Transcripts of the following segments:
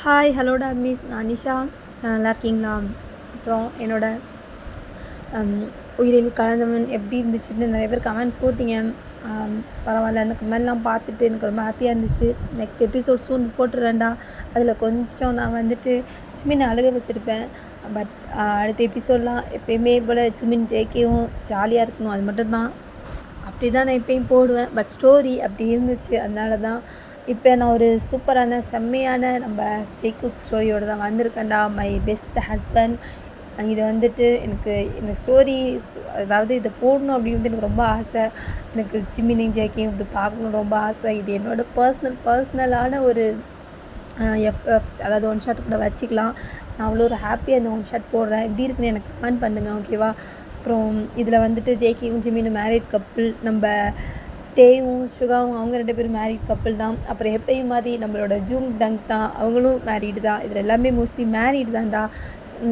Hi ஹலோடா miss நான் நிஷா. நல்லா இருக்கீங்களா? அப்புறம் என்னோட உயிரில் கலந்தவன் எப்படி இருந்துச்சுன்னு நிறைய பேர் கமெண்ட் போட்டிங்க. பரவாயில்ல, அந்த கமெண்ட்லாம் பார்த்துட்டு எனக்கு ரொம்ப ஹாப்பியாக இருந்துச்சு. நெக்ஸ்ட் எபிசோட் சூன் போட்டுறேன்டா. அதில் கொஞ்சம் நான் வந்துட்டு சும்மின் அழுக வச்சுருப்பேன். பட் அடுத்த எபிசோட்லாம் எப்போயுமே போல் சும்மின் ஜேகேவும் ஜாலியாக இருக்கணும், அது மட்டும்தான். அப்படி தான் நான் எப்பயும் போடுவேன். பட் ஸ்டோரி அப்படி இருந்துச்சு. அதனால தான் இப்போ நான் ஒரு சூப்பரான செம்மையான நம்ம ஜேகுக் ஸ்டோரியோடு தான் வந்திருக்கேன்டா. My best husband. இது வந்துட்டு எனக்கு இந்த ஸ்டோரி, அதாவது இதை போடணும் அப்படின்னு எனக்கு ரொம்ப ஆசை. எனக்கு சிம்மினிங் ஜேக்கையும் இப்படி பார்க்கணும் ரொம்ப ஆசை. இது என்னோடய பர்சனலான ஒரு அதாவது ஒன் ஷாட் கூட வச்சுக்கலாம். நான் அவ்வளோ ஒரு ஹாப்பியாக இந்த ஒன் ஷாட் போடுறேன். எப்படி இருக்குன்னு எனக்கு கமெண்ட் பண்ணுங்கள், ஓகேவா? அப்புறம் இதில் வந்துட்டு ஜேகேயும் ஜிம்மினும் மேரிட் கப்புள், நம்ம டேயும் சுகாவும் அவங்க 2 பேரும் மேரிட் கப்புள் தான். அப்புறம் எப்பயும் மாதிரி நம்மளோட ஜூங் டங்க் தான், அவங்களும் மேரிடு தான். இதில் எல்லாமே மோஸ்ட்லி மேரிடு தான்டா.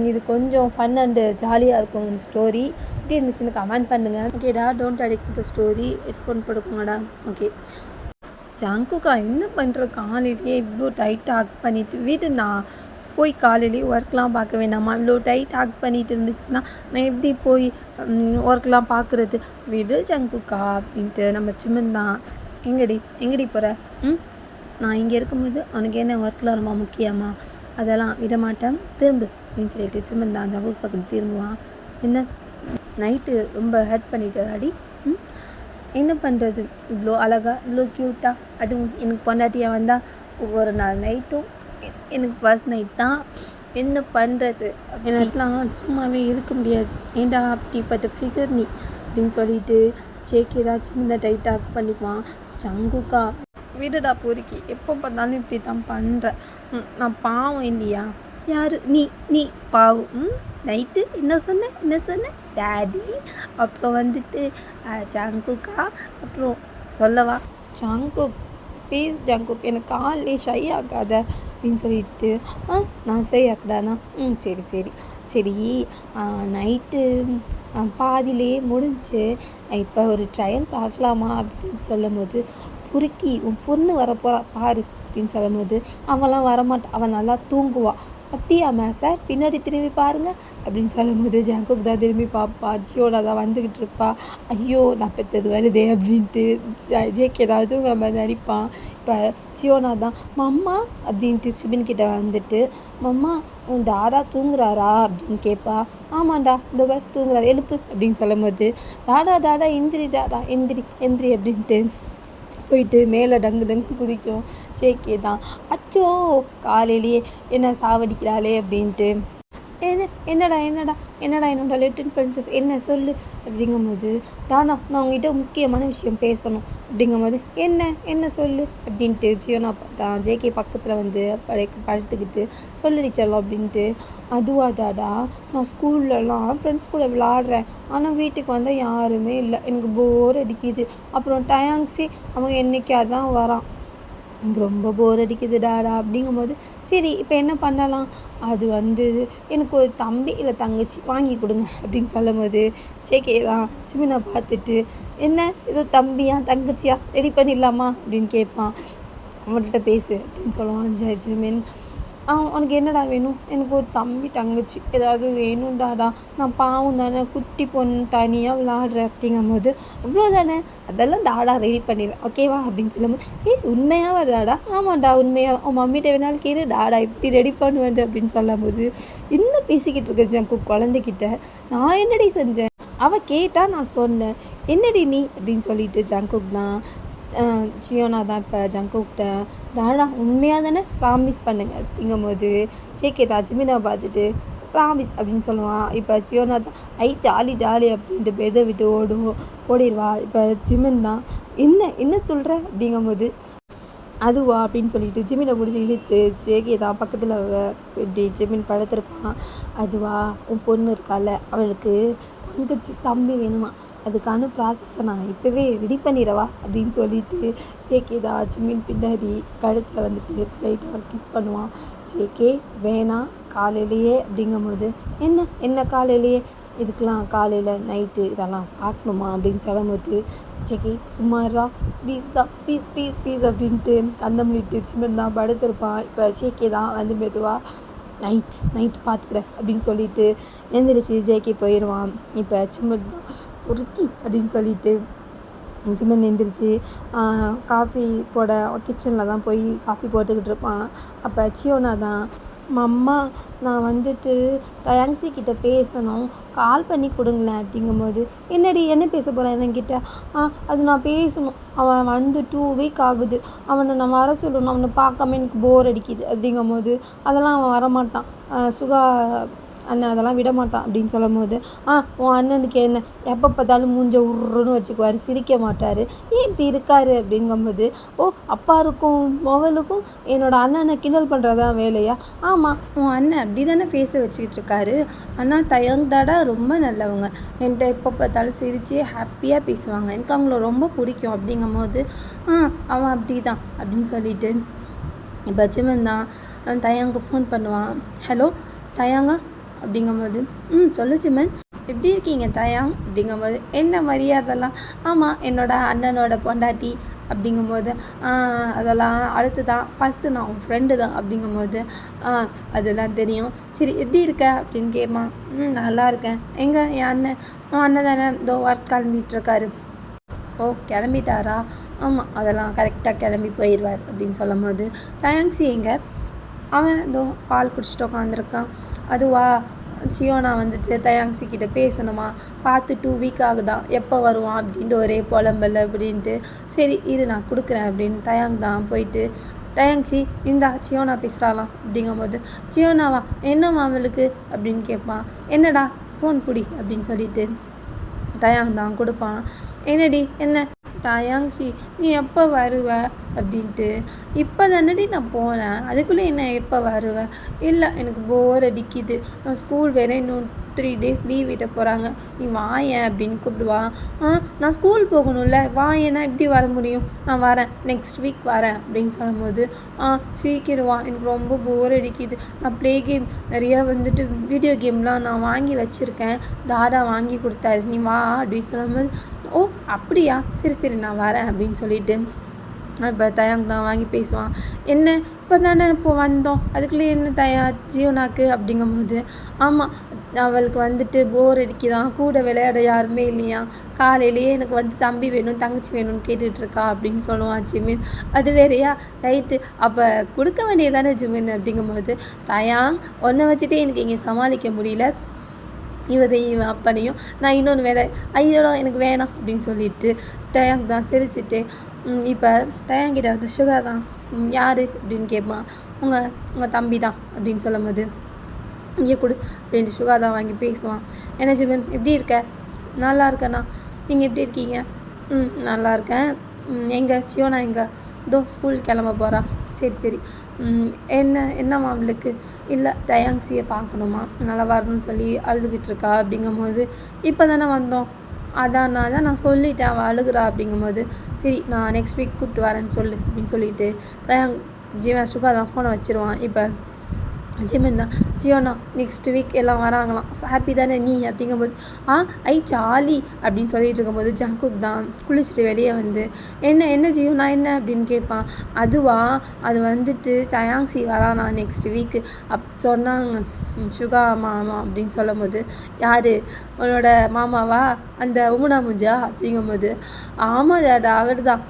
இது கொஞ்சம் ஃபன் அண்டு ஜாலியாக இருக்கும் இந்த ஸ்டோரி. இப்படி இருந்துச்சுன்னு கமெண்ட் பண்ணுங்கள், ஓகேடா? Don't addict the story. Headphone போட்டுக்கோங்கடா. ஓகே. ஜங்குக்கா என்ன பண்ணுற? காலையிலேயே இவ்வளோ டைட்டாக ஹக் பண்ணிவிட்டு வீட்டு நான் போய் காலையிலேயே ஒர்க்லாம் பார்க்க வேணாமா? இவ்வளோ டைட் ஹக் பண்ணிகிட்டு இருந்துச்சுன்னா நான் எப்படி போய் ஒர்க்லாம் பார்க்குறது? விடு ஜங்குக்கா அப்படின்ட்டு நம்ம சிம்மன் தான். எங்கடி போகிற? நான் இங்கே இருக்கும்போது உனக்கு என்ன ஒர்க்லாம் ரொம்ப முக்கியமா? அதெல்லாம் விட மாட்டேன், திரும்பு அப்படின்னு சொல்லிட்டு சிம்மன் தான் ஜங்குக்கு பக்கத்து திரும்புவான். என்ன நைட்டு ரொம்ப ஹர்ட் பண்ணிட்டாடி? என்ன பண்ணுறது? இவ்வளோ அழகாக, இவ்வளோ க்யூட்டாக, அதுவும் எனக்கு பொண்டாட்டியாக வந்தால் ஒவ்வொரு நாள் நைட்டும் எனக்கு ஃபர்ஸ்ட் நைட் தான். என்ன பண்ணுறது? எனக்குலாம் சும்மாவே இருக்க முடியாது. ஏண்டா அப்படி பட்ட ஃபிகர் நீ அப்படின்னு சொல்லிட்டு ஜேகே ஏதாச்சும் முன்ன டைட்டாக பண்ணிக்குவான். ஜங்குக்கா விடுடா பொறுக்கி, எப்போ பார்த்தாலும் இப்படி தான் பண்ணுற. நான் பாவம் இல்லையா? யார் நீ பாவம்? நைட்டு என்ன சொன்ன டேடி? அப்புறம் வந்துட்டு ஜங்குக்கா, அப்புறம் சொல்லவா? ஜங்குக் ப்ளீஸ் ஜங்குக், எனக்கு காலையே ஷை ஆகாத அப்படின்னு சொல்லிட்டு நான் ஷை ஆக்குறானா? சரி நைட்டு பாதியிலே முடிஞ்சு இப்போ ஒரு ட்ரையல் பார்க்கலாமா அப்படின்னு சொல்லும் போது, புருக்கி உன் பொண்ணு வரப்போகிறா பாரு அப்படின்னு சொல்லும் போது, அவன்லாம் வரமாட்டான், அவன் நல்லா தூங்குவான். அப்படியாம்மா சார், பின்னாடி திரும்பி பாருங்கள் அப்படின்னு சொல்லும் போது ஜங்குக் தான் திரும்பி பார்ப்பா. ஜியோடா தான் வந்துக்கிட்டு இருப்பா. ஐயோ நான் பெற்றது வருதே அப்படின்ட்டு ஜேகே ஏதாவது தூங்குற மாதிரி நடிப்பான். இப்போ ஜியோனா தான் மம்மா அப்படின்ட்டு சிபின் கிட்ட வந்துட்டு, மம்மா டாடா தூங்குறாரா அப்படின்னு கேட்பா. ஆமாண்டா இந்த மாதிரி தூங்குறாரு, எழுப்பு அப்படின்னு சொல்லும் போது, டாடா எந்திரி டாடா எந்திரி அப்படின்ட்டு போயிட்டு மேலே டங்கு குதிக்கும். ஜேகே தான் அச்சோ காலையிலேயே என்ன சாவடிக்கிறாளே அப்படின்ட்டு, என்னடா என்னோட லிட்டில் பிரின்சஸ் என்ன சொல்லு அப்படிங்கும்போது, தானா நான் உங்ககிட்ட முக்கியமான விஷயம் பேசணும் அப்படிங்கும்போது, என்ன சொல்லு அப்படின்ட்டு ஜியோனா தான் ஜேகே பக்கத்தில் வந்து படுத்துக்கிட்டு சொல்லிடிச்சிடலாம் அப்படின்ட்டு. அதுவாதாடா, நான் ஸ்கூல்லலாம் ஃப்ரெண்ட்ஸ் கூட விளாடுறேன், ஆனால் வீட்டுக்கு வந்தால் யாருமே இல்லை, எனக்கு போர் அடிக்குது. அப்புறம் டயாங்ஸி அவங்க என்றைக்காவது தான் வரான், எனக்கு ரொம்ப போர் அடிக்குது டாடா அப்படிங்கும்போது, சரி இப்போ என்ன பண்ணலாம்? அது வந்து எனக்கு ஒரு தம்பி இல்லை தங்கச்சி வாங்கி கொடுங்க அப்படின்னு சொல்லும் போது, ஜேகே தான் சிமினை பார்த்துட்டு, என்ன ஏதோ தம்பியா தங்கச்சியா ரெடி பண்ணிடலாமா அப்படின்னு கேட்பான். அவன்கிட்ட பேசு அப்படின்னு சொல்லுவான் ஜிமின். உனக்கு என்னடா வேணும்? எனக்கு ஒரு தம்பி தங்கச்சி ஏதாவது வேணும்டாடா, நான் பாவம் தானே, குட்டி பொண்ணு தனியாக விளாடுறேன் அப்படிங்கும்போது, அவ்வளோதானே, அதெல்லாம் டாடா ரெடி பண்ணிடுறேன் ஓகேவா அப்படின்னு சொல்லும்போது, உண்மையாக டாடா? ஆமாண்டா உண்மையாக, உன் மம்மிகிட்ட வேணாலும் கேளு, டாடா இப்படி ரெடி பண்ணுவேன் அப்படின்னு சொல்லும் போது, இன்னும் பேசிக்கிட்டு இருக்க ஜங்கு குழந்தைகிட்ட, நான் என்னடி செஞ்சேன்? அவள் கேட்டா நான் சொன்னேன், என்னடி நீ அப்படின்னு சொல்லிட்டு ஜங்குக் தான் ஜியோனா தான் இப்போ ஜங்குக்கிட்ட, டாடா உண்மையாக தானே ப்ராமிஸ் பண்ணுங்க அப்படிங்கும்போது, ஜேகே தான் ஜிமினை பார்த்துட்டு ப்ராமிஸ் அப்படின்னு சொல்லுவான். இப்போ ஜியோனா தான் ஜாலி அப்படின்ட்டு பெதை விட்டு ஓடிடுவா. இப்போ ஜிமின் தான் என்ன சொல்கிற அப்படிங்கும்போது, அதுவா அப்படின்னு சொல்லிட்டு ஜிமினை பிடிச்சி இழுத்து ஜேகே தான் பக்கத்தில் இப்படி ஜிமின் படுத்திருப்பான். அதுவா, உன் பொண்ணு இருக்கால, அவளுக்கு தங்கச்சி தம்பி வேணுமா, அதுக்கான ப்ராசஸை நான் இப்போவே ரெடி பண்ணிடவா அப்படின்னு சொல்லிட்டு ஜேகே தான் ஜிமின் பின்னாடி கழுத்தில் வந்துட்டு லைட்டாக கிஸ் பண்ணுவான். ஜேகே வேணாம் காலையிலேயே அப்படிங்கும்போது, என்ன காலையிலேயே இதுக்கெலாம் காலையில் நைட்டு இதெல்லாம் பார்க்கணுமா அப்படின்னு சொல்லும்போது ஜெகி சும்மாரா ப்ளீஸ் தான் ப்ளீஸ் ப்ளீஸ் ப்ளீஸ் அப்படின்ட்டு கண்ணை மூடிட்டு சிமெண்ட் தான் படுத்திருப்பான். இப்போ ஜேகே தான் வந்து மெதுவாக நைட் பார்த்துக்கிறேன் அப்படின்னு சொல்லிட்டு எழுந்திரிச்சு ஜேகே போயிடுவான். இப்போ சிமெண்ட் தான் உருக்கி அப்படின்னு சொல்லிட்டு ஜிம்மன் எழுந்திரிச்சு காஃபி போட கிச்சனில் தான் போய் காஃபி போட்டுக்கிட்டு இருப்பான். அப்போ சியோனா தான் அம்மா நான் வந்துட்டு தயாங்சி கிட்ட பேசணும், கால் பண்ணி கொடுங்களேன் அப்படிங்கும்போது என்னடி என்ன பேச போகிறேன் இவன்கிட்ட? அது நான் பேசணும், அவன் வந்து 2 வீக் ஆகுது, அவனை நான் வர சொல்லணும், அவனை பார்க்காம எனக்கு போர் அடிக்குது அப்படிங்கும்போது அதெல்லாம் அவன் வரமாட்டான், சுகா அண்ணன் அதெல்லாம் விட மாட்டான் அப்படின்னு சொல்லும் போது உன் அண்ணனுக்கு என்ன எப்போ பார்த்தாலும் மூஞ்ச உருன்னு வச்சுக்குவார், சிரிக்க மாட்டார், ஏன் இப்படி இருக்காரு அப்படிங்கும்போது அப்பாருக்கும் மொவலுக்கும் என்னோடய அண்ணனை கிண்டல் பண்ணுறதான் வேலையா? ஆமாம் உன் அண்ணன் அப்படி தானே ஃபேஸை வச்சுக்கிட்டு இருக்காரு, ஆனால் தயங்தாடா ரொம்ப நல்லவங்க, என்கிட்ட எப்போ பார்த்தாலும் சிரித்து ஹாப்பியாக பேசுவாங்க, எனக்கு அவங்கள ரொம்ப பிடிக்கும் அப்படிங்கும்போது அவன் அப்படி தான் அப்படின்னு சொல்லிட்டு இப்போ ஜிமன் தான் தயாங்க ஃபோன் பண்ணுவான். ஹலோ தயாங்க அப்படிங்கும்போது சொல்லு ஜிமன் எப்படி இருக்கீங்க தயாங் அப்படிங்கும்போது என்ன மரியாதைலாம்? ஆமாம் என்னோட அண்ணனோட பொண்டாட்டி அப்படிங்கும்போது அதெல்லாம் அடுத்து தான், ஃபஸ்ட்டு நான் உன் ஃப்ரெண்டு தான் அப்படிங்கும்போது அதெல்லாம் தெரியும், சரி எப்படி இருக்க அப்படின்னு கேட்பான். நல்லா இருக்கேன். எங்கே என் அண்ணன் தானே இதோ ஒர்க் கிளம்பிகிட்ருக்காரு. கிளம்பிட்டாரா? ஆமாம் அதெல்லாம் கரெக்டாக கிளம்பி போயிடுவார் அப்படின்னு சொல்லும் போது தயாங்சி எங்கே? அவன் இதோ பால் குடிச்சிட்டு உட்காந்துருக்கான். அதுவா சியோனா வந்துட்டு தயாங்சி கிட்டே பேசணுமா, பார்த்து 2 வீக் ஆகுதான், எப்போ வருவான் அப்படின்ட்டு ஒரே புலம்பல் அப்படின்ட்டு, சரி இரு நான் கொடுக்குறேன் அப்படின்னு தயாங் தான் போயிட்டு தயாங்சி இந்தா சியோனா பேசுகிறாளாம் அப்படிங்கும்போது சியோனாவா என்னம்மா அவளுக்கு அப்படின்னு கேட்பான். என்னடா ஃபோன் பிடி அப்படின்னு சொல்லிட்டு தயாங் தான் கொடுப்பான். என்னடி என்ன தயாங்சி நீ எப்போ வருவ அப்படின்ட்டு, இப்போ தானடி நான் போனேன், அதுக்குள்ளே என்ன எப்போ வருவேன்? இல்லை எனக்கு போர் அடிக்குது, நான் ஸ்கூல் வேறு இன்னும் 3 டேஸ் லீவ் விட்ட போகிறாங்க, நீ வாயேன் அப்படின்னு கூப்பிடுவான். நான் ஸ்கூல் போகணும்ல, வாயேன்னா எப்படி வர முடியும், நான் வரேன் நெக்ஸ்ட் வீக் வரேன் அப்படின்னு சொல்லும்போது சீக்கிரம் வா, எனக்கு ரொம்ப போர் அடிக்குது, நான் ப்ளே கேம் நிறையா வந்துட்டு வீடியோ கேம்லாம் நான் வாங்கி வச்சுருக்கேன், தாடா வாங்கி கொடுத்தாரு, நீ வா அப்படின்னு சொல்லும்போது அப்படியா சரி நான் வரேன் அப்படின்னு சொல்லிட்டு இப்போ தயாங் தான் வாங்கி பேசுவான். என்ன இப்போ தானே வந்தோம், அதுக்குள்ளே என்ன ஜியோனாக்கு அப்படிங்கும்போது ஆமாம் அவளுக்கு வந்துட்டு போர் அடிக்குதான், கூட விளையாட யாருமே இல்லையா, காலையிலேயே எனக்கு வந்து தம்பி வேணும் தங்கச்சி வேணும்னு கேட்டுட்ருக்கா அப்படின்னு சொல்லுவான் ஜிமின். அது வேறையா ரைட்டு, அப்போ கொடுக்க வேண்டியதானே ஜிமின் அப்படிங்கும்போது தயாங் ஒன்றை வச்சுட்டே எனக்கு இங்கே சமாளிக்க முடியல, இவன் அப்பனையும் நான் இன்னொன்று வேலை ஐயோட எனக்கு வேணாம் அப்படின்னு சொல்லிட்டு தயாங் தான் சிரிச்சுட்டு இப்போ தயாங்கிட்ட வந்து சுகா தான் யார் அப்படின்னு கேட்பான். உங்கள் தம்பி தான் அப்படின்னு சொல்லும் போது இங்கே கொடு அப்படின்ட்டு சுகா தான் வாங்கி பேசுவான். என்ன ஜிமன் எப்படி இருக்க? நல்லா இருக்கேண்ணா, நீங்கள் எப்படி இருக்கீங்க? நல்லா இருக்கேன். எங்கே சியோனா எங்கே? இதோ ஸ்கூல் கிளம்ப போகிறா. சரி என்னம்மா அவளுக்கு? இல்லை தயாங்சியை பார்க்கணுமா, நல்லா வரணும்னு சொல்லி அழுதுகிட்டு இருக்கா அப்படிங்கும்போது இப்போ தானே வந்தோம், அதான் நான் சொல்லிட்டேன் அவள் அழுகுறா அப்படிங்கும்போது சரி நான் நெக்ஸ்ட் வீக் கூப்பிட்டு வரேன்னு சொல்லு அப்படின்னு சொல்லிட்டு தயாங் ஜிவன் சுகா தான் ஃபோனை வச்சுருவான். இப்போ ஜிமன் தான் ஜியோனா நெக்ஸ்ட் வீக் எல்லாம் வராங்களாம், ஹாப்பி தானே நீ அப்படிங்கும்போது ஜாலி அப்படின்னு சொல்லிட்டு இருக்கும்போது ஜங்குக் தான் குளிச்சுட்டு வெளியே வந்து என்ன ஜியோனா என்ன அப்படின்னு கேட்பான். அதுவா அது வந்துட்டு தயாங்சி வரானா நெக்ஸ்ட் வீக்கு சொன்னாங்க சுகா மாமா அப்படின்னு சொல்லும் போது யார் உன்னோட மாமாவா அந்த உமுனா முஞ்சா அப்படிங்கும்போது ஆமாம் தாடா அவர் தான்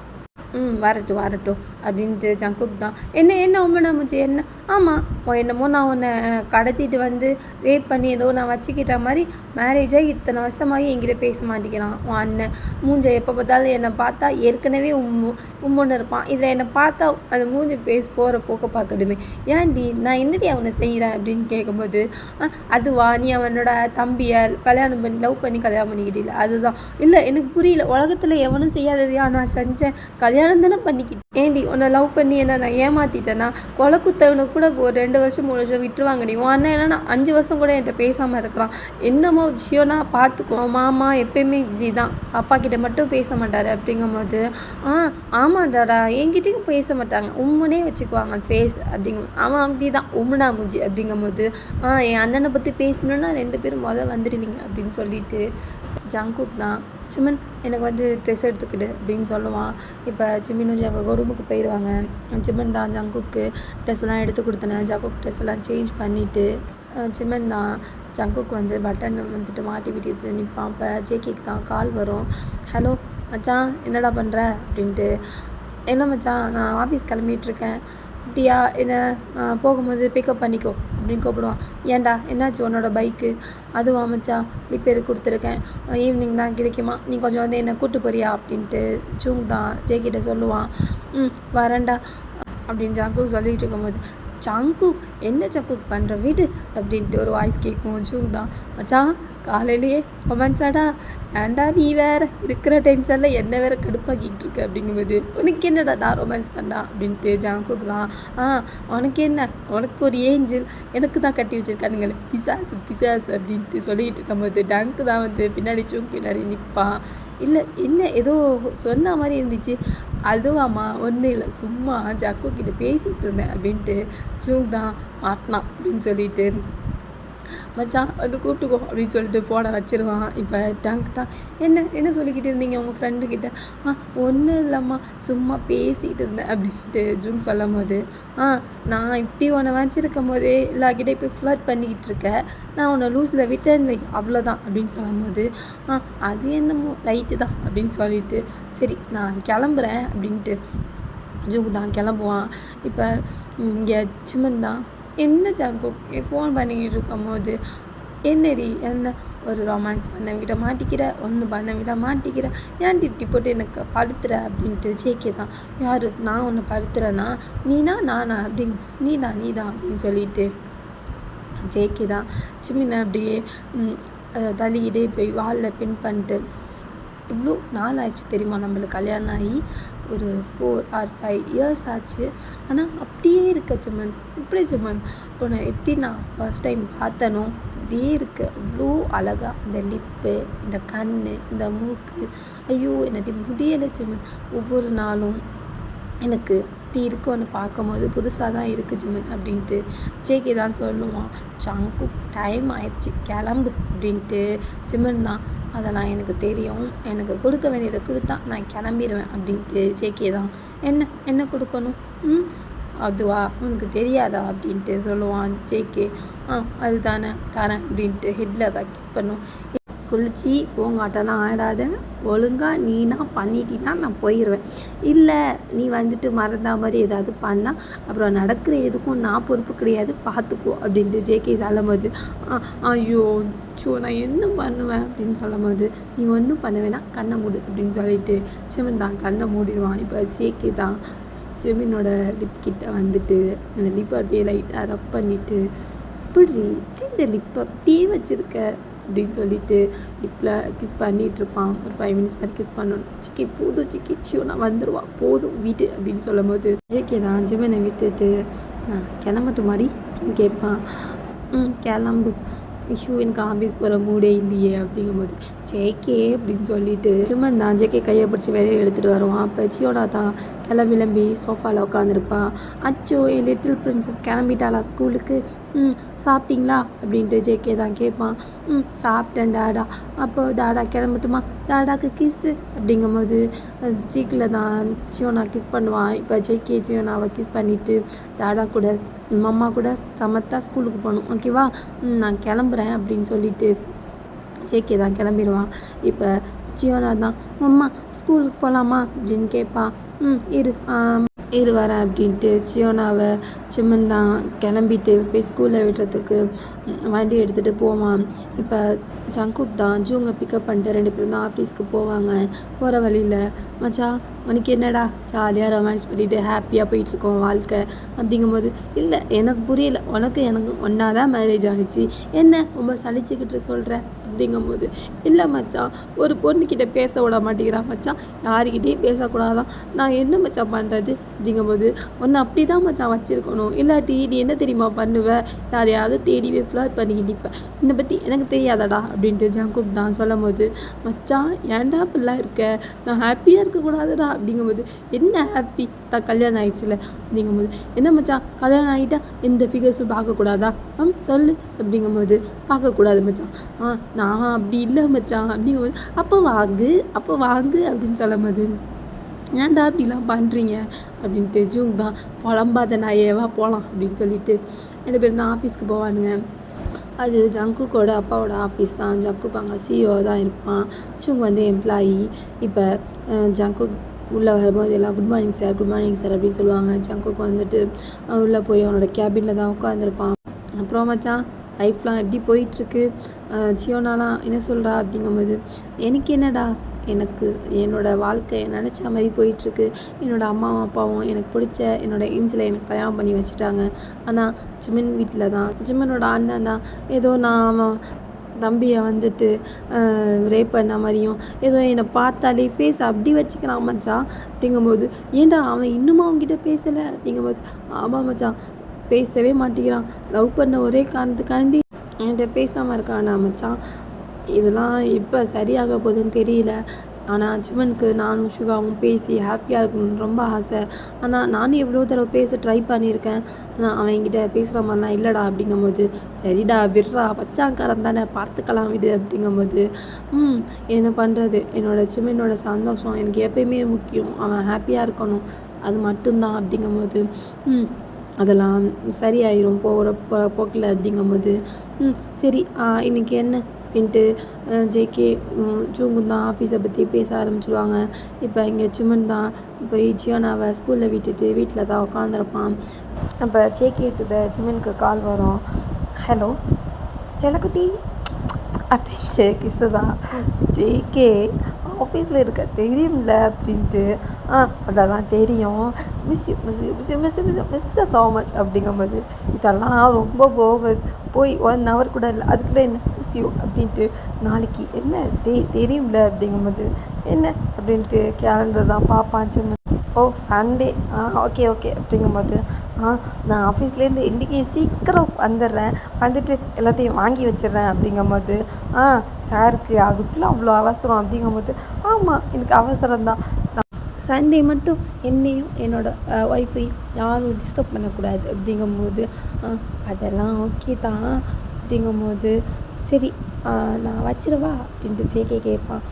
வரட்டும் அப்படின்ட்டு ஜங்குக் தான் என்ன உண்மை மூச்சு என்ன? ஆமாம் என்னமோ நான் உன்னை கடத்திட்டு வந்து ரேப் பண்ணி ஏதோ நான் வச்சுக்கிட்ட மாதிரி மேரேஜாக இத்தனை வருஷமாகி என்கிட்ட பேச மாட்டேங்கிறான் உன் அண்ணன். மூஞ்சை எப்போ பார்த்தாலும் என்னை பார்த்தா ஏற்கனவே உம்முன்னு இருப்பான், இதில் என்னை பார்த்தா அந்த மூஞ்சி ஃபேஸ் போகிற போக்க பார்க்கணுமே, ஏன்டி நான் என்னடி அவனை செய்கிறேன் அப்படின்னு கேட்கும்போது அதுவா நீ அவனோட தம்பியை கல்யாணம் பண்ணி லவ் பண்ணி கல்யாணம் பண்ணிக்கிட்டே அதுதான். இல்லை எனக்கு புரியல, உலகத்தில் எவனும் செய்யாததையா நான் செஞ்சேன், கல்யாணம் தானே பண்ணிக்கிட்டேன் ஏண்டி உன்னை லவ் பண்ணி என்ன நான் ஏமாற்றிட்டேன்னா கொலை குத்தவனுக்கு கூட ஒரு 2 வருஷம் 3 வருஷம் விட்டுருவாங்கடி. உன் அண்ணன் என்னன்னா 5 வருஷம் கூட என்கிட்ட பேசாமல் இருக்கிறான். என்னமோ ஜியோனா பார்த்துக்கோ, மாமா எப்பயுமே இப்படி தான், அப்பா கிட்ட மட்டும் பேச மாட்டார் அப்படிங்கும்போது ஆமாண்டாடா என்கிட்டையும் பேச மாட்டாங்க, உம்முனே வச்சுக்குவாங்க ஃபேஸ் அப்படிங்கும். அவன் அப்படி தான் உம்முனா மூஞ்சி அப்படிங்கும்போது என் அண்ணனை பற்றி பேசணுன்னா 2 பேரும் வந்துடுவீங்க அப்படின்னு சொல்லிட்டு ஜங்குக் தான் சிமன் எனக்கு ட்ரெஸ் எடுத்துக்கிடு அப்படின்னு சொல்லுவான். இப்போ சிமினும் ஜங்குக்கும் ரூமுக்கு போயிடுவாங்க. சிமன் தான் ஜங்குக்கு ட்ரெஸ்லாம் எடுத்து கொடுத்தனேன். ஜங்குக் ட்ரெஸ் எல்லாம் சேஞ்ச் பண்ணிவிட்டு சிமன் தான் ஜங்குக்கு பட்டன் மாட்டி விட்டுட்டு நிற்பான். இப்போ ஜேகேக்கு தான் கால் வரும். ஹலோ மச்சான் என்னடா பண்ணுற அப்படின்ட்டு. என்ன மச்சான் நான் ஆஃபீஸ் கிளம்பிகிட்ருக்கேன், டியா என்ன போகும்போது பிக்கப் பண்ணிக்கோ அப்படின்னு கூப்பிடுவான். ஏன்டா என்னாச்சு உன்னோட பைக்கு? அதுவா மச்சான் இப்போ எது கொடுத்துருக்கேன், ஈவினிங் தான் கிடைக்குமா, நீ கொஞ்சம் என்னை கூப்பிட்டு போறியா அப்படின்ட்டு ஜூங் தான் ஜேகிட்ட சொல்லுவான். வரேன்டா அப்படின்னு ஜங்குக் சொல்லிகிட்டு இருக்கும்போது ஜங்குக் என்ன ஜங்குக் பண்ணுற வீடு அப்படின்ட்டு ஒரு வாய்ஸ் கேட்கும். ஜூங் தான் மச்சான் காலையிலேயே ரொமான்ஸாடா, ஏன்டா நீ வேறு இருக்கிற டென்ஷனில் என்ன வேறு கடுப்பாக்கிட்டு இருக்கு அப்படிங்கும்போது உனக்கு என்னடா நான் ரொமான்ஸ் பண்ணா அப்படின்ட்டு ஜங்குக் தான் உனக்கு என்ன, உனக்கு ஒரு ஏஞ்சல், எனக்கு தான் கட்டி வச்சுருக்கானுங்களே பிசாசு பிசாசு அப்படின்ட்டு சொல்லிக்கிட்டு இருக்கும்போது டங்கு தான் பின்னாடி ஜூங் பின்னாடி நிற்பான். இல்லை என்ன ஏதோ சொன்ன மாதிரி இருந்துச்சு, அதுவாம்மா ஒன்றும் இல்லை சும்மா ஜங்குக்கிட்ட பேசிகிட்டு இருந்தேன் அப்படின்ட்டு ஜூங் தான் மாட்டினான் அப்படின்னு சொல்லிட்டு மச்சான் கூப்பிட்டுக்கோ அப்படின்னு சொல்லிட்டு ஃபோனை வச்சிருவான். இப்போ டங்க் தான் என்ன சொல்லிக்கிட்டு இருந்தீங்க உங்கள் ஃப்ரெண்டுக்கிட்ட? ஒன்றும் இல்லைம்மா சும்மா பேசிகிட்டு இருந்தேன் அப்படின்ட்டு ஜூம் சொல்லும் போது நான் இப்படி உன்னை வச்சுருக்கும் போதே எல்லாக்கிட்டே போய் ஃப்ளட் பண்ணிக்கிட்டு இருக்கேன், நான் உன்னை லூஸில் விட்டேன் வை அவ்வளோதான் அப்படின்னு சொல்லும் போது அது என்னமோ லைட்டு தான் அப்படின்னு சொல்லிட்டு சரி நான் கிளம்புறேன் அப்படின்ட்டு ஜூம் தான் கிளம்புவான். இப்போ இங்கே சிமன் தான் என்ன ஜங்குக் ஃபோன் பண்ணிக்கிட்டு இருக்கும் போது என்னடி என்ன ஒரு ரொமான்ஸ் பண்ண விட மாட்டிக்கிற, ஒன்று பண்ண விட மாட்டிக்கிற, ஏன் இப்படி போட்டு எனக்கு படுத்துற அப்படின்ட்டு ஜேகே தான் யார் நான் ஒன்று படுத்துறேன்னா நீனா நானா அப்படிங்க நீ தான் அப்படின்னு சொல்லிட்டு ஜேகே தான் சிமினை அப்படியே தள்ளிக்கிட்டே போய் வாலில் பின் பண்ணிட்டு இவ்வளோ நாள் ஆச்சு தெரியுமா நம்மளுக்கு கல்யாணம் ஆகி ஒரு 4 or 5 இயர்ஸ் ஆச்சு, ஆனால் அப்படியே இருக்க சிம்மன் இப்படி சிம்மன் உன்னை எப்படி நான் ஃபர்ஸ்ட் டைம் பார்த்தனோ அப்படியே இருக்கு, அவ்வளோ அழகாக இந்த லிப்பு இந்த கண் இந்த மூக்கு, ஐயோ என்னடி முடியலை சிம்மன், ஒவ்வொரு நாளும் எனக்கு இப்படி இருக்கும்னு பார்க்கும்போது புதுசாக தான் இருக்குது சிம்மன் அப்படின்ட்டு ஜேகே தான் சொல்லுவான். ஜங்குக் டைம் ஆயிடுச்சு கிளம்பு அப்படின்ட்டு சிம்மன் தான் அதெல்லாம் எனக்கு தெரியும், எனக்கு கொடுக்க வேண்டியதை கொடுத்தா நான் கிளம்பிடுவேன் அப்படின்ட்டு ஜேகே தான் என்ன கொடுக்கணும் அதுவா உனக்கு தெரியாதா அப்படின்ட்டு சொல்லுவான் ஜேகே. அதுதானே தரேன் அப்படின்ட்டு ஹெட்டில் தான் கிஸ் பண்ணுவோம். குளிச்சு போங்காட்டெல்லாம் ஆடாத, ஒழுங்காக நீனா பண்ணிட்டீன்னா நான் போயிடுவேன், இல்லை நீ மறந்தா மாதிரி ஏதாவது பண்ணால் அப்புறம் நடக்கிற எதுக்கும் நான் பொறுப்பு கிடையாது பார்த்துக்கோ அப்படின்ட்டு ஜேகே சொல்லும் போது ஐயோ நான் என்ன பண்ணுவேன் அப்படின்னு சொல்லும் போது நீ ஒன்றும் பண்ண வேணாம் கண்ணை மூடு அப்படின்னு சொல்லிட்டு சிமன் தான் கண்ணை மூடிடுவான். இப்போ ஜேகே தான் சிமினோட லிப் கிட்ட அந்த லிப்பை அப்படியே லைட்டாக ரப் பண்ணிவிட்டு இப்படி இந்த லிப்பை அப்படியே வச்சுருக்க அப்படின்னு சொல்லிட்டு லிப்பில் கிஸ் பண்ணிகிட்ருப்பான். ஒரு 5 minutes மாதிரி கிஸ் பண்ணணும். சிக்கி போதும் சிக்கி சியோ நான் வந்துடுவான் போதும் வீட்டு அப்படின்னு சொல்லும் போது ஜேகே தான் ஜிமனை விட்டுட்டு கிளம்பட்டு மாதிரி அப்படின்னு கேட்பான். கிளம்பு இஷ்யூ எனக்கு ஆஃபீஸ் போகிற மூடே இல்லையே அப்படிங்கும்போது ஜேகே அப்படின்னு சொல்லிட்டு ஜிமன் தான் ஜேகே கையை பிடிச்சி வெளியே எடுத்துகிட்டு வருவான். அப்போ சியோனா தான் கிளம்பி சோஃபாவில் உட்காந்துருப்பான். அச்சோ என் லிட்டில் பிரின்சஸ் கிளம்பிட்டாளா ஸ்கூலுக்கு, சாப்பிட்டீங்களா அப்படின்ட்டு ஜேகே தான் கேட்பான். சாப்பிட்டேன் டாடா, அப்போ டாடா கிளம்பட்டுமா, டாடாக்கு கிஸ்ஸு அப்படிங்கும்போது ஜீக்கில் தான் சியோனா கிஸ் பண்ணுவான். இப்போ ஜேகே சியோனாவை கிஸ் பண்ணிவிட்டு டாடா கூட மம்மா கூட சமத்தா ஸ்கூலுக்கு போகணும் ஓகேவா, நான் கிளம்புறேன் அப்படின்னு சொல்லிட்டு ஜேகே தான் கிளம்பிடுவான். இப்போ சியோனா தான் மம்மா ஸ்கூலுக்கு போகலாமா அப்படின்னு கேட்பான். இரு வரேன் அப்படின்ட்டு சியோனாவை சிம்மன் தான் கிளம்பிட்டு போய் ஸ்கூலில் விடுறதுக்கு வண்டி எடுத்துகிட்டு போவான். இப்போ ஜங்குக் தான் ஜூங்கை பிக்கப் பண்ணிட்டு 2 பேரும் தான் ஆஃபீஸ்க்கு போவாங்க. போகிற வழியில் மச்சான் உனக்கு என்னடா ஜாலியாக ரொமான்ஸ் பண்ணிவிட்டு ஹாப்பியாக போயிட்டுருக்கோம் வாழ்க்கை அப்படிங்கும்போது, இல்லை எனக்கு புரியல, எனக்கு ஒன்றா தான் மேரேஜ் ஆகிடுச்சு, என்ன ரொம்ப சலிச்சுக்கிட்டு சொல்கிற அப்படிங்கும்போது, இல்லை மச்சான் ஒரு பொண்ணுக்கிட்ட பேச விட மாட்டேங்கிறான் மச்சான், யாருக்கிட்டேயும் பேசக்கூடாதான், நான் என்ன மச்சான் பண்ணுறது அப்படிங்கும்போது, ஒன்று அப்படி தான் மச்சான் வச்சுருக்கணும், இல்லாட்டி நீ என்ன தெரியுமா பண்ணுவ, யாரையாவது தேடி ஃப்ளர்ட் பண்ணிக்கிட்டு நிற்பேன், என்னை பற்றி எனக்கு தெரியாதடா அப்படின்ட்டு ஜங்குக் தான் சொல்லும் போது, மச்சான் ஏன்டா இப்படிலாம் இருக்க, நான் ஹாப்பியாக இருக்கக்கூடாதுடா அப்படிங்கும்போது, என்ன ஹாப்பி தான் கல்யாணம் ஆகிடுச்சுல அப்படிங்கும்போது, என்ன மச்சான் கல்யாணம் ஆகிட்டா எந்த ஃபிகர்ஸும் பார்க்கக்கூடாதா, சொல்லு அப்படிங்கும்போது, பார்க்கக்கூடாது மச்சான், நான் அப்படி இல்லை மச்சான் அப்படிங்கும்போது, அப்போ வாங்கு அப்படின்னு சொல்லும் போது, ஏன்டா அப்படிலாம் பண்ணுறீங்க அப்படின்ட்டு ஜூங் தான் புலம்பாத நாயேவா போகலாம் அப்படின்னு சொல்லிட்டு 2 பேரும் தான் ஆஃபீஸ்க்கு போவானுங்க. அது ஜங்குக்கோட அப்பாவோட ஆஃபீஸ் தான். ஜங்குக் அங்கே சிஇஓ தான் இருப்பான். ஜூங் வந்து எம்ப்ளாயி. இப்போ ஜங்குக் உள்ளே வரும்போது எல்லாம் குட் மார்னிங் சார் அப்படின்னு சொல்லுவாங்க. ஜங்குக் வந்துட்டு உள்ளே போய் அவனோட கேபினில் தான் உட்காந்துருப்பான். அப்புறம் மச்சான் லைஃப்லாம் எப்படி போயிட்டுருக்கு, சியோனாலாம் என்ன சொல்கிறா அப்படிங்கும்போது, எனக்கு என்னடா, எனக்கு என்னோடய வாழ்க்கை நினச்ச மாதிரி போயிட்டுருக்கு, என்னோடய அம்மாவும் அப்பாவும் எனக்கு பிடிச்ச என்னோடய ஏஞ்சில் எனக்கு கல்யாணம் பண்ணி வச்சுட்டாங்க. ஆனால் ஜிமின் வீட்டில் தான் ஜிமினோட அண்ணன் தான் ஏதோ நான் அவன் தம்பியை வந்துட்டு ரேப் பண்ண மாதிரியும் ஏதோ என்னை பார்த்தாலே ஃபேஸ் அப்படி வச்சுக்கிறான் மச்சான் அப்படிங்கும்போது, ஏன்டா அவன் இன்னுமா அவங்ககிட்ட பேசலை அப்படிங்கும்போது, ஆமாம் மச்சான் பேசவே மாட்டேங்கிறான், லவ் பண்ண ஒரே காரணத்துக்காண்டி என்கிட்ட பேசாமல் இருக்கானா மச்சான், இதெல்லாம் இப்போ சரியாக போகுதுன்னு தெரியல. ஆனால் ஜிமனுக்கு நானும் சுகாவும் பேசி ஹாப்பியாக இருக்கணும்னு ரொம்ப ஆசை. ஆனால் நானும் எவ்வளோ தடவை பேச ட்ரை பண்ணியிருக்கேன், ஆனால் அவன் என்கிட்ட பேசுகிற மாதிரிலாம் இல்லைடா அப்படிங்கும்போது, சரிடா விட்றா பச்சாங்காரன் தானே பார்த்துக்கலாம் விடு அப்படிங்கும்போது, என்ன பண்ணுறது, ஜிமனோட சந்தோஷம் எனக்கு எப்பயுமே முக்கியம், அவன் ஹாப்பியாக இருக்கணும் அது மட்டும்தான் அப்படிங்கும்போது, அதெல்லாம் சரியாயிரும் போகிற போக்கில் அப்படிங்கும்போது, சரி இன்றைக்கி என்ன அப்படின்ட்டு ஜேகே ஜூங்கும் தான் ஆஃபீஸை பற்றி பேச ஆரம்பிச்சிடுவாங்க. இப்போ இங்கே ஜிமன் தான் இப்போ ஜியோனாவை ஸ்கூலில் விட்டுட்டு வீட்டில் தான் உட்காந்துருப்பான். அப்போ ஜேகேட்டு ஜிமனுக்கு கால் வரும். ஹலோ செல்லக்குட்டி அப்படின்ட்டு கிஸ்ஸு தான். ஜேகே ஆஃபீஸில் இருக்க தெரியும்ல அப்படின்ட்டு, அதெல்லாம் தெரியும், மிஸ் ஸோ மச் அப்படிங்கும்போது, இதெல்லாம் ரொம்ப ஓவர், போய் 1 hour கூட இல்லை, அதுக்குள்ளே என்ன மிஸ் யூ அப்படின்ட்டு, நாளைக்கு என்ன தெரியும்ல அப்படிங்கும்போது, என்ன அப்படின்ட்டு கேலண்டர் தான் பார்ப்பான் சின்ன. ஓ சண்டே, ஓகே அப்படிங்கும்போது, நான் ஆஃபீஸ்லேருந்து இன்றைக்கி சீக்கிரம் வந்துடுறேன், வந்துட்டு எல்லாத்தையும் வாங்கி வச்சிடுறேன் அப்படிங்கும்போது, சாருக்கு அதுக்குள்ளே அவ்வளோ அவசரம் அப்படிங்கும்போது, ஆமாம் எனக்கு அவசரம்தான், சண்டே மட்டும் என்னையும் என்னோடய ஒய்ஃபையும் யாரும் டிஸ்டர்ப் பண்ணக்கூடாது அப்படிங்கும்போது, அதெல்லாம் ஓகே தான் அப்படிங்கும்போது, சரி நான் வச்சிருவா அப்படின்ட்டு ஜேகே கேட்பான்.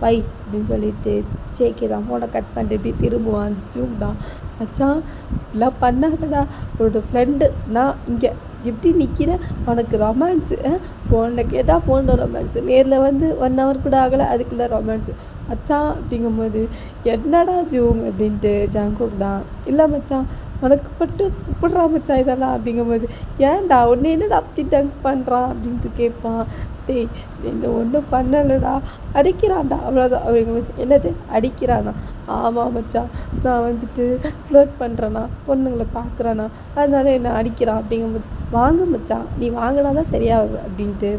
வை அப்படின்னு சொல்லிட்டு ஜேகே தான் ஃபோனை கட் பண்ணிட்டு இப்படி திரும்புவான். ஜூங் தான், மச்சான் இப்படிலாம் பண்ணாதடா, உன்னோட ஃப்ரெண்டு நான் இங்கே எப்படி நிற்கிறேன், உனக்கு ரொமான்ஸு, ஃபோனில் கேட்டால் ஃபோனில் ரொமான்ஸு, நேரில் வந்து 1 hour கூட ஆகலை அதுக்குள்ளே ரொமான்ஸு மச்சான் அப்படிங்கும்போது, என்னடா ஜூங் அப்படின்ட்டு ஜங்குக் தான், இல்லை மச்சான் உனக்கு மட்டும் இப்படிறா மச்சான் இதெல்லாம் அப்படிங்கும்போது, ஏன்டா உன்னை என்னடா அப்படி டங்க் பண்ணுறான் அப்படின்ட்டு கேட்பான். டேய் இந்த ஒன்றும் பண்ணலடா, அடிக்கிறான்டா அவ்வளோதான் அப்படிங்கும்போது, என்னது அடிக்கிறானா, ஆமாம் மச்சான் நான் வந்துட்டு ஃப்ளர்ட் பண்ணுறேன்னா, பொண்ணுங்களை பார்க்குறேன்னா, அதனால என்ன அடிக்கிறான் அப்படிங்கும்போது, வாங்க மச்சான் நீ வாங்கினா தான் சரியாகுது அப்படின்ட்டு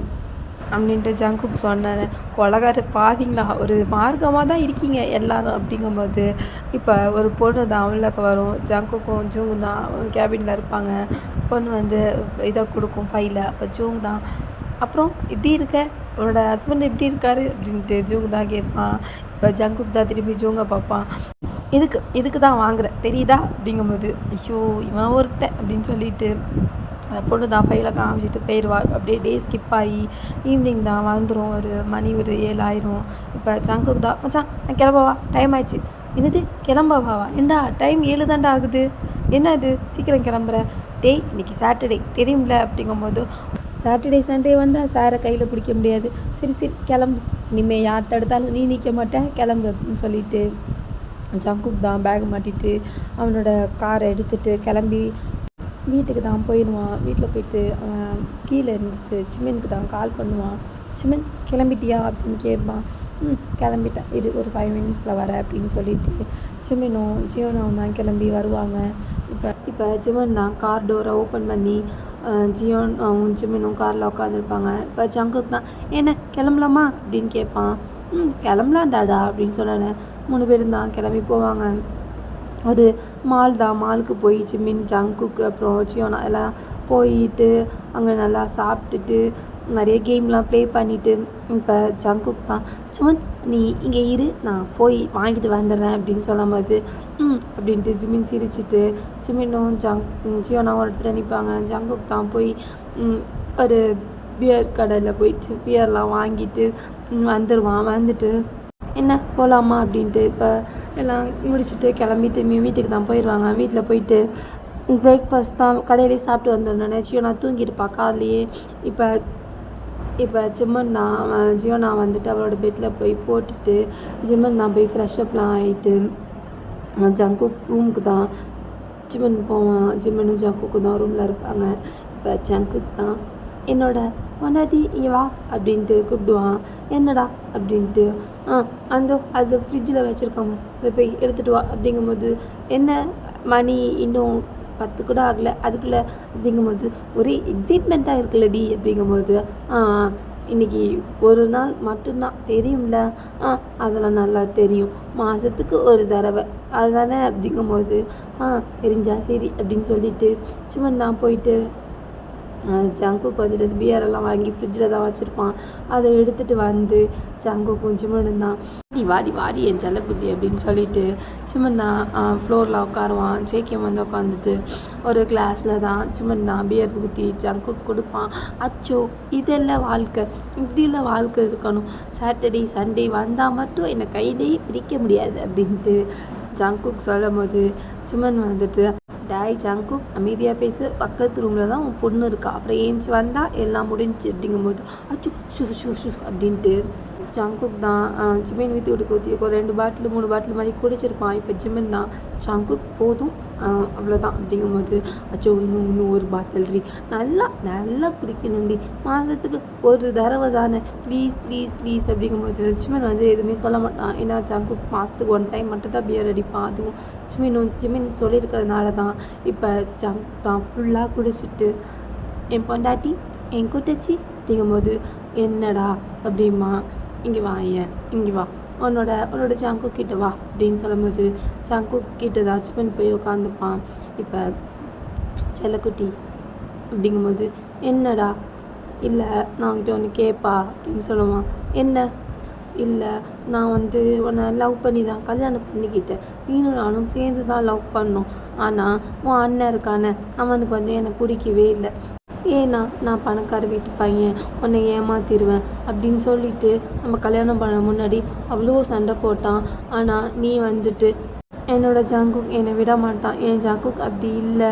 ஜங்குக் சொன்னார். கொலகார பாவீங்களா, ஒரு மார்க்கமாக தான் இருக்கீங்க எல்லாரும் அப்படிங்கும்போது, இப்போ ஒரு பொண்ணு தான் உள்ள வரும். ஜங்குக்கும் ஜூங்கும் தான் கேபினில் இருப்பாங்க. பொண்ணு வந்து இதை கொடுக்கும் ஃபைலை. அப்போ ஜூங் தான், அப்புறம் இப்படி இருக்க உன்னோட ஹஸ்பண்ட் எப்படி இருக்காரு அப்படின்ட்டு ஜூங் தான் கேட்பான். இப்போ ஜங்குக் தான் திரும்பி ஜூங்கை பார்ப்பான். இதுக்கு தான் வாங்குறேன் தெரியுதா அப்படிங்கும்போது, ஐயோ இவன் ஒருத்தன் அப்படின்னு சொல்லிட்டு பொண்ணு தான் ஃபைலை காமிச்சிட்டு போயிடுவா. அப்படியே டே ஸ்கிப் ஆகி ஈவினிங் தான் வந்துடும், ஒரு மணி ஒரு 7 ஆயிரும். இப்போ ஜங்குக் தான், மச்சான் நான் கிளம்பவா, டைம் ஆயிடுச்சு. என்னது கிளம்பவாவா, ஏண்டா டைம் 7 தாண்டா ஆகுது, என்ன இது சீக்கிரம் கிளம்புற, டேய் இன்னைக்கு சாட்டர்டே தெரியும்ல அப்படிங்கும்போது, சாட்டர்டே சண்டே வந்தால் சாரை கையில் பிடிக்க முடியாது, சரி கிளம்பு, இனிமேல் யார் தடுத்தாலும் நீ நிற்க மாட்டேன் கிளம்பு அப்படின்னு சொல்லிட்டு ஜங்குக் தான் பேக் மாட்டிட்டு அவனோட காரை எடுத்துகிட்டு கிளம்பி வீட்டுக்கு தான் போயிடுவான். வீட்டில் போயிட்டு அவன் கீழே இருந்துச்சு சிமெனுக்கு தான் கால் பண்ணுவான். சிமென் கிளம்பிட்டியா அப்படின்னு கேட்பான். கிளம்பிட்டேன், இரு ஒரு 5 மினிட்ஸில் வரேன் அப்படின்னு சொல்லிட்டு ஜிமினும் ஜியோனாவும் தான் கிளம்பி வருவாங்க. இப்போ ஜிமன் தான் கார் டோரை ஓப்பன் பண்ணி ஜியோனாவும் ஜிமினும் காரில் உட்காந்துருப்பாங்க. இப்போ ஜங்குக் தான் என்ன கிளம்பலாமா அப்படின்னு கேட்பான். கிளம்பலாம்டாடா அப்படின்னு சொன்னேன். 3 பேரும் தான் கிளம்பி போவாங்க. ஒரு மால் தான், மாலுக்கு போய் ஜிமின் ஜங்குக்கு அப்புறம் ஜியோனா எல்லாம் போயிட்டு அங்கே நல்லா சாப்பிட்டுட்டு நிறைய கேம்லாம் ப்ளே பண்ணிவிட்டு இப்போ ஜங்குக் தான் ஜிமன் நீ இங்கே இரு, நான் போய் வாங்கிட்டு வந்துடுறேன் அப்படின்னு சொல்லும் போது அப்படின்ட்டு ஜிமின் சிரிச்சிட்டு ஜிமினும் ஜியோனாவும் ஒரு இடத்துல நிற்பாங்க. ஜங்குக் தான் போய் ஒரு பியர் கடையில் போயிட்டு பியர்லாம் வாங்கிட்டு வந்துடுவான். வந்துட்டு என்ன போகலாமா அப்படின்ட்டு இப்போ எல்லாம் முடிச்சுட்டு கிளம்பி திரும்பி வீட்டுக்கு தான் போயிடுவாங்க. வீட்டில் போயிட்டு பிரேக்ஃபாஸ்ட் தான் கடையிலே சாப்பிட்டு வந்துடணும். ஜியோனா தூங்கியிருப்பா கார்லேயே. இப்போ ஜியோனா வந்துட்டு அவளோட பெட்டில் போய் போட்டுட்டு ஜிம்மன் தான் போய் ஃப்ரெஷ்அப்லாம் ஆகிட்டு ஜங்குக் ரூமுக்கு தான் ஜிம்மன் போவான். ஜிம்மனும் ஜங்குக்கும் தான் ரூமில் இருப்பாங்க. இப்போ ஜங்குக் தான் என்னோட மனாதி இங்கே வா அப்படின்ட்டு கூப்பிடுவான். என்னடா அப்படின்ட்டு அது ஃப்ரிட்ஜில் வச்சுருக்கோங்க, அதை போய் எடுத்துகிட்டு வா அப்படிங்கும்போது என்ன மணி இன்னும் 10 கூட ஆகலை அதுக்குள்ளே அப்படிங்கும்போது ஒரே எக்ஸைட்மெண்ட்டாக இருக்குல்லடி அப்படிங்கும்போது இன்றைக்கி ஒரு நாள் மட்டும்தான் தெரியும்ல. அதெல்லாம் நல்லா தெரியும், மாதத்துக்கு ஒரு தடவை அதுதானே அப்படிங்கும்போது தெரிஞ்சா சரி அப்படின்னு சொல்லிட்டு சிவன் தான் போயிட்டு ஜங்குக்கு வந்துட்டு பியரெல்லாம் வாங்கி ஃப்ரிட்ஜில் தான் வச்சுருப்பான். அதை எடுத்துகிட்டு வந்து ஜங்குக்கும் சிமனும் தான் வாடி என் செல்லக்குட்டி அப்படின்னு சொல்லிட்டு சிமன் தான் ஃப்ளோரில் உட்காருவான். ஜேகேம் வந்து உட்காந்துட்டு ஒரு கிளாஸில் தான் சிமன் தான் பியர் ஊற்றி ஜங்குக்கு கொடுப்பான். அச்சோ இதெல்லாம் வாழ்க்கை, இப்படியில் வாழ்க்கை இருக்கணும், சாட்டர்டே சண்டே வந்தால் மட்டும் என்னை கையிலேயே பிடிக்க முடியாது அப்படின்ட்டு ஜங்குக் சொல்லும் போது சிமன் வந்துட்டு டாய் ஜங்குக் அமைதியாக பேசு, பக்கத்து ரூமில் தான் உன் பொண்ணு இருக்கா, அப்புறம் ஏஞ்சி வந்தால் எல்லாம் முடிஞ்சு அப்படிங்கும்போது அச்சு ஷூ அப்படின்ட்டு ஜங்குக் தான் ஜிமின் வீட்டு விட்டு ஊற்றி ஒரு 2 பாட்டில் 3 பாட்டில் மாதிரி குடிச்சிருப்பான். இப்போ ஜிமின் தான் ஜங்குக் போதும் அவ்வளோதான் அப்படிங்கும்போது அச்சோ இன்னும் ஒரு பாட்டில் நல்லா குடிக்கணும்டி, மாதத்துக்கு ஒரு தடவை தானே, ப்ளீஸ் அப்படிங்கும்போது ஜிமின் வந்து எதுவுமே சொல்ல மாட்டான். ஏன்னா ஜங்குக் மாதத்துக்கு 1 டைம் மட்டும் தான் பியர் அடிப்பான். அதுவும் ஜிமின் சொல்லியிருக்கிறதுனால தான். இப்போ ஜங்குக் தான் ஃபுல்லாக குடிச்சிட்டு என் பொண்டாட்டி என் கூட்டச்சி அப்படிங்கும்போது என்னடா அப்படிமா இங்கே வா இங்கே வா உன்னோட ஜங்குக் கிட்ட வா அப்படின்னு சொல்லும்போது ஜங்குக் கிட்ட தான் ஜிமின் போய் உட்காந்துப்பான். இப்போ செல்லக்குட்டி அப்படிங்கும்போது என்னடா இல்லை நான் உன்கிட்ட ஒன்று கேட்பா அப்படின்னு சொல்லுவான். என்ன இல்லை நான் வந்து உன்னை லவ் பண்ணி தான் கல்யாணம் பண்ணிக்கிட்டேன், நீனும் நானும் சேர்ந்து தான் லவ் பண்ணோம், ஆனால் உன் அண்ணன் இருக்கானே அவனுக்கு வந்து என்னை பிடிக்கவே இல்லை, ஏன்னா நான் பணக்கார வீட்டு பையன் உன்னை ஏமாத்திடுவேன் அப்படின்னு சொல்லிட்டு நம்ம கல்யாணம் பண்ண முன்னாடி அவ்வளோ சண்டை போட்டான். ஆனால் நீ வந்துட்டு என்னோடய ஜங்குக் என்னை விட மாட்டான், என் ஜங்குக் அப்படி இல்லை,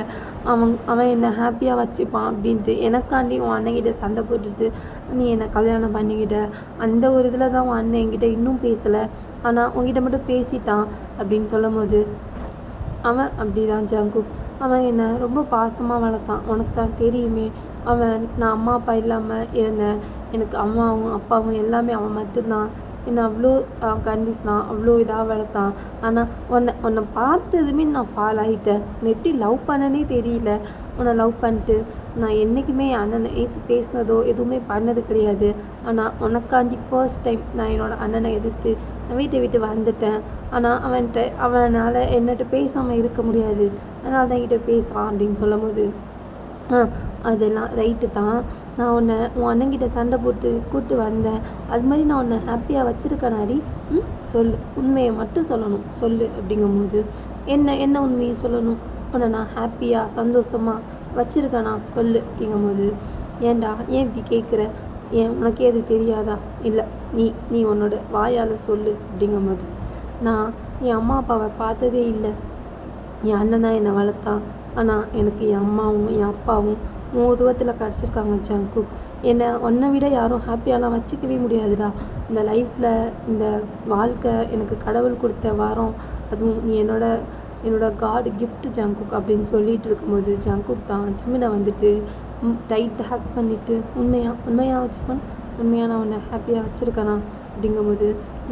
அவன் என்னை ஹாப்பியாக வச்சுப்பான் அப்படின்ட்டு எனக்காண்டி உன் அண்ணன்கிட்ட சண்டை போட்டுட்டு நீ என்னை கல்யாணம் பண்ணிக்கிட்ட. அந்த ஒரு இதில் தான் உன் அண்ணன் என்கிட்ட இன்னும் பேசலை, ஆனால் உன்கிட்ட மட்டும் பேசிட்டான் அப்படின்னு சொல்லும் போது அவன் அப்படி தான் ஜங்குக், அவன் என்னை ரொம்ப பாசமாக வளர்த்தான், உனக்கு தான் தெரியுமே, நான் அம்மா அப்பா இல்லாமல் இருந்தேன், எனக்கு அம்மாவும் அப்பாவும் எல்லாமே அவன் மட்டும்தான், என்னை அவ்வளோ கண்டிஷனாக அவ்வளோ இதாக வளர்த்தான். ஆனால் உன்னை பார்த்ததுமே நான் ஃபால் ஆகிட்டேன், எப்படி லவ் பண்ணனே தெரியல, உன்னை லவ் பண்ணிட்டு நான் என்றைக்குமே என் அண்ணனை ஏற்று பேசினதோ எதுவுமே பண்ணது கிடையாது. ஆனால் உனக்காண்டி ஃபர்ஸ்ட் டைம் நான் என்னோடய அண்ணனை எதிர்த்து நான் வீட்டை விட்டு வந்துட்டேன். ஆனால் அவனால் என்னட்ட பேசாமல் இருக்க முடியாது, அதனால தான் என்கிட்ட பேசுகிறான் அப்படின்னு சொல்லும் போது அதெல்லாம் ரைட்டு தான், நான் உன் அண்ணங்கிட்ட சண்டை போட்டு கூப்பிட்டு வந்தேன், அது மாதிரி நான் உன்னை ஹாப்பியாக வச்சுருக்கேனாடி, சொல்லு, உண்மையை மட்டும் சொல்லணும் சொல்லு அப்படிங்கும்போது என்ன உண்மையை சொல்லணும், உன்னை நான் ஹாப்பியாக சந்தோஷமாக வச்சுருக்கேனா சொல்லு அப்படிங்கும்போது ஏன் இப்படி கேட்குற, உனக்கே அது தெரியாதா, இல்லை நீ உன்னோட வாயால் சொல்லு அப்படிங்கும்போது நான் என் அம்மா அப்பாவை பார்த்ததே இல்லை, என் அண்ணன் தான் என்னை வளர்த்தான், ஆனால் எனக்கு என் அம்மாவும் என் அப்பாவும் உருவத்தில் கிடச்சிருக்காங்க ஜங்குக், என்னை உன்னை விட யாரும் ஹாப்பியாலாம் வச்சுக்கவே முடியாதுடா, இந்த லைஃப்பில் இந்த வாழ்க்கை எனக்கு கடவுள் கொடுத்த வாரம், அதுவும் நீ என்னோட காட் கிஃப்ட் ஜங்குக் அப்படின்னு சொல்லிட்டு இருக்கும்போது ஜங்குக் தான் ஜிமினை வந்துட்டு டைட் ஹேக் பண்ணிவிட்டு உண்மையாக வச்சுப்பேன், உண்மையாக நான் உன்னை ஹாப்பியாக வச்சுருக்கேனா அப்படிங்கும்போது,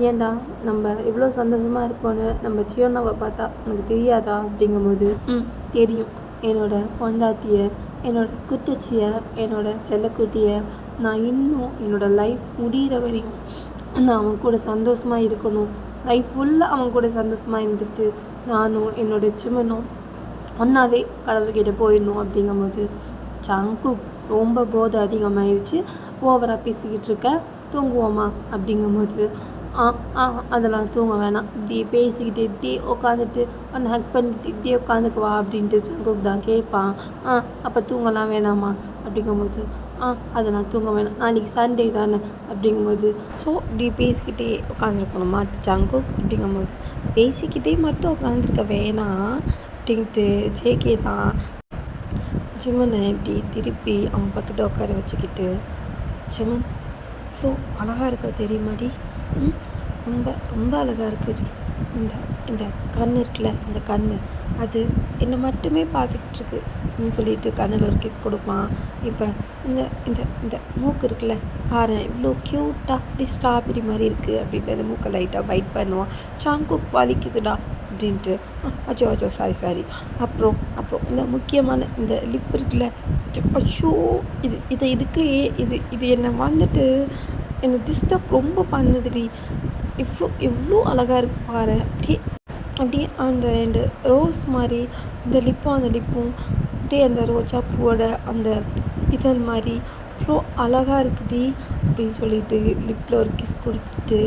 ஏன்டா நம்ம எவ்வளோ சந்தோஷமாக இருக்கோன்னு நம்ம சியோனாவை பார்த்தா உனக்கு தெரியாதா அப்படிங்கும்போது, தெரியும். என்னோட பொண்டாட்டியை, என்னோட குட்டச்சியை, என்னோட செல்லக்குட்டியை நான் இன்னும் என்னோடய லைஃப் முடிகிற வரையும் நான் அவன் கூட சந்தோஷமாக இருக்கணும். லைஃப் ஃபுல்லாக அவன் கூட சந்தோஷமாக இருந்துட்டு நானும் என்னோட சிம்மனும் ஒன்றாவே கடவுள்கிட்ட போயிடணும் அப்படிங்கும்போது, ஜங்குக் ரொம்ப போதை அதிகமாகிடுச்சு, ஓவராக பேசிக்கிட்டு இருக்க, தூங்குவோமா அப்படிங்கும்போது, அதெல்லாம் தூங்க வேணாம், இப்படியே பேசிக்கிட்டு இப்படியே உட்காந்துட்டு ஒன்று ஹக் பண்ணிட்டு இப்படியே உட்காந்துக்குவா அப்படின்ட்டு ஜங்குக் தான் கேட்பான். அப்போ தூங்கலாம் வேணாமா அப்படிங்கும்போது, அதெல்லாம் தூங்க வேணாம், நாளைக்கு சண்டே தானே அப்படிங்கும்போது, ஸோ இப்படி பேசிக்கிட்டே உட்காந்துருக்கணுமா ஜங்குக் அப்படிங்கும்போது, பேசிக்கிட்டே மட்டும் உட்காந்துருக்க வேணாம் அப்படின்ட்டு ஜேகே தான் ஜிம்மனை இப்படி திருப்பி அவன் பக்கத்து உட்கார வச்சுக்கிட்டு, ஜிம்மன் இவ்வளோ அழகாக இருக்க தெரியுமாடி, ரொம்ப ரொம்ப அழகாக இருக்குது. இந்த இந்த கண் இருக்குல்ல, இந்த கண் அது என்னை மட்டுமே பார்த்துக்கிட்டு இருக்கு அப்படின்னு சொல்லிட்டு கண்ணில் ஒரு கிஸ் கொடுப்பான். இப்போ இந்த இந்த இந்த மூக்கு இருக்குல்ல, பாரு இவ்வளோ க்யூட்டாக அப்படி ஸ்ட்ராபெரி மாதிரி இருக்குது அப்படின்ட்டு அந்த மூக்கை லைட்டாக பைட் பண்ணுவான். ஜங்குக் வலிக்குதுடா அப்படின்ட்டு, அச்சோ சாரி. அப்புறம் இந்த முக்கியமான இந்த லிப் இருக்குல்ல, அச்சோ இது என்னை வந்துட்டு என்னை டிஸ்டர்ப் ரொம்ப பண்ணுதுடி, எவ்வளோ அழகாக இருக்கு பாரு, அப்படியே அந்த 2 ரோஸ் மாதிரி இந்த லிப்பும் அப்படியே அந்த ரோஜா பூவோட அந்த இதழ் மாதிரி அவ்வளோ அழகாக இருக்குடி அப்படின்னு சொல்லிட்டு லிப்பில் ஒரு கிஸ் கொடுத்துட்டு,